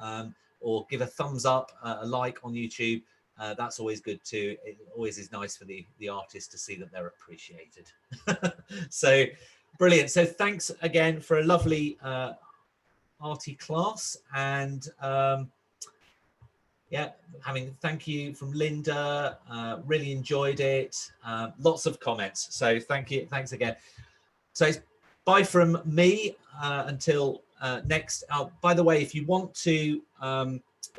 or give a thumbs up, a like on YouTube, that's always good too. It always is nice for the artist to see that they're appreciated. So brilliant. So thanks again for a lovely Arty class. And yeah, thank you from Linda. Really enjoyed it. Lots of comments. So thank you. Thanks again. So bye from me until next. By the way, if you want to,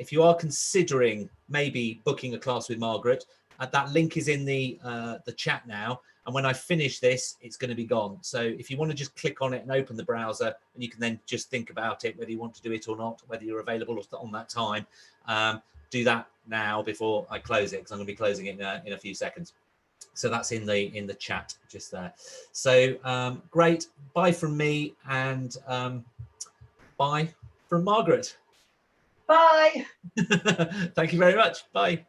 if you are considering maybe booking a class with Margaret, that link is in the chat now. And when I finish this, it's going to be gone. So if you want to just click on it and open the browser, and you can then just think about it, whether you want to do it or not, whether you're available on that time. Do that now before I close it, because I'm going to be closing it in a few seconds. So that's in the chat just there. So great. Bye from me, and bye from Margaret. Bye. Thank you very much. Bye.